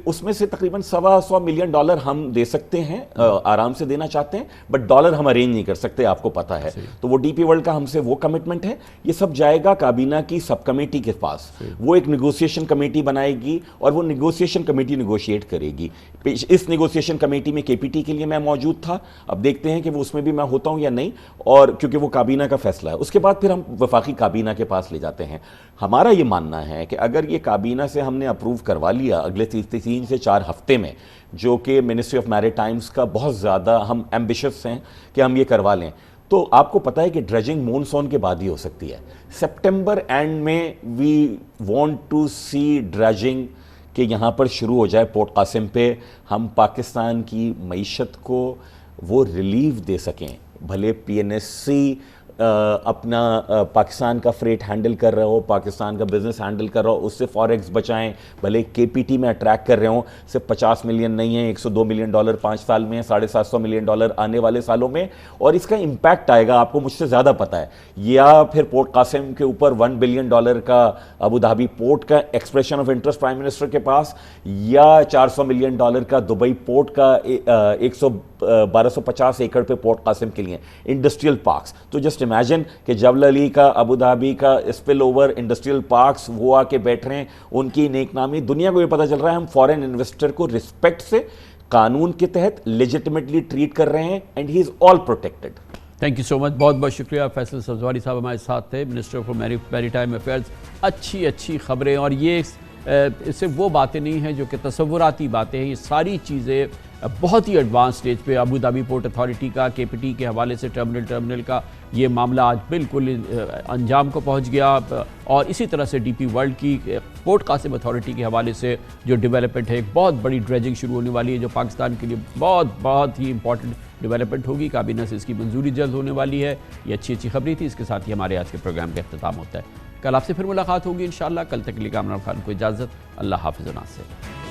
اس میں سے تقریباً $125 ملین ہم دے سکتے ہیں, آرام سے دینا چاہتے ہیں, بٹ ڈالر ہم ارینج نہیں کر سکتے, آپ کو پتا ہے. تو وہ ڈی پی ورلڈ کا ہم سے وہ کمٹمنٹ ہے. یہ سب جائے گا کابینہ کی سب کمیٹی کے پاس, وہ ایک نیگوسیشن کمیٹی بنائے گی اور وہ نیگوسیشن کمیٹی نیگوشیٹ کرے گی. اس نیگوسیشن کمیٹی میں کے پی ٹی کے لیے میں موجود تھا, اب دیکھتے ہیں کہ وہ اس میں بھی میں ہوتا ہوں یا نہیں, اور کیونکہ وہ کابینہ کا فیصلہ ہے. اس کے بعد پھر ہم وفاقی کابینہ کے پاس لے جاتے ہیں. ہمارا یہ ماننا ہے کہ اگر یہ کابینہ سے ہم نے اپروو کروا لیا اگلے 3 سے 4 ہفتے میں, جو کہ منسٹری آف میری ٹائمز کا بہت زیادہ ہم ایمبیشس ہیں کہ ہم یہ کروا لیں, تو آپ کو پتہ ہے کہ ڈریجنگ مونسون کے بعد ہی ہو سکتی ہے. سپٹمبر اینڈ میں we want to see dredging کہ یہاں پر شروع ہو جائے پورٹ قاسم پہ, ہم پاکستان کی معیشت کو وہ ریلیف دے سکیں. بھلے پی این ایس سی اپنا پاکستان کا فریٹ ہینڈل کر رہے ہو, پاکستان کا بزنس ہینڈل کر رہا ہو, اس سے فوریکس بچائیں, بھلے کے پی ٹی میں اٹریکٹ کر رہے ہوں, صرف $50 ملین نہیں ہیں, $102 ملین 5 سال میں, $750 ملین آنے والے سالوں میں, اور اس کا امپیکٹ آئے گا, آپ کو مجھ سے زیادہ پتہ ہے. یا پھر پورٹ قاسم کے اوپر $1 بلین کا ابوظہبی پورٹ کا expression of interest prime minister کے پاس, یا $400 ملین کا دبئی پورٹ کا 1250 ایکڑ پہ پورٹ قاسم کے لیے انڈسٹریل پارکس. تو جسٹ امیجن کہ جبل علی کا, ابوظہبی کا اسپل اوور انڈسٹریل پارکس, وہ آ کے بیٹھ رہے ہیں, ان کی نیک نامی دنیا کو یہ پتہ چل رہا ہے ہم فورن انویسٹر کو رسپیکٹ سے قانون کے تحت لیجٹمیٹلی ٹریٹ کر رہے ہیں, and he is all protected. Thank you so much, بہت بہت شکریہ. فیصل سبزواری صاحب ہمارے ساتھ تھے, minister of maritime affairs. اچھی خبریں, اور یہ صرف وہ باتیں نہیں ہیں جو کہ تصوراتی باتیں ہیں, یہ ساری چیزیں بہت ہی ایڈوانس سٹیج پہ. ابوظہبی پورٹ اتھارٹی کا, کے پی ٹی کے حوالے سے ٹرمنل کا یہ معاملہ آج بالکل انجام کو پہنچ گیا, اور اسی طرح سے ڈی پی ورلڈ کی پورٹ قاسم اتھارٹی کے حوالے سے جو ڈیولپمنٹ ہے, ایک بہت بڑی ڈریجنگ شروع ہونے والی ہے جو پاکستان کے لیے بہت ہی امپورٹنٹ ڈیولپمنٹ ہوگی. کابینہ سے اس کی منظوری جلد ہونے والی ہے. یہ اچھی خبریں تھی. اس کے ساتھ ہی ہمارے آج کے پروگرام کا اختتام ہوتا ہے. کل آپ سے پھر ملاقات ہوگی انشاءاللہ. کل تک کے لیے کامران خان کو اجازت. اللہ حافظ و ناصر.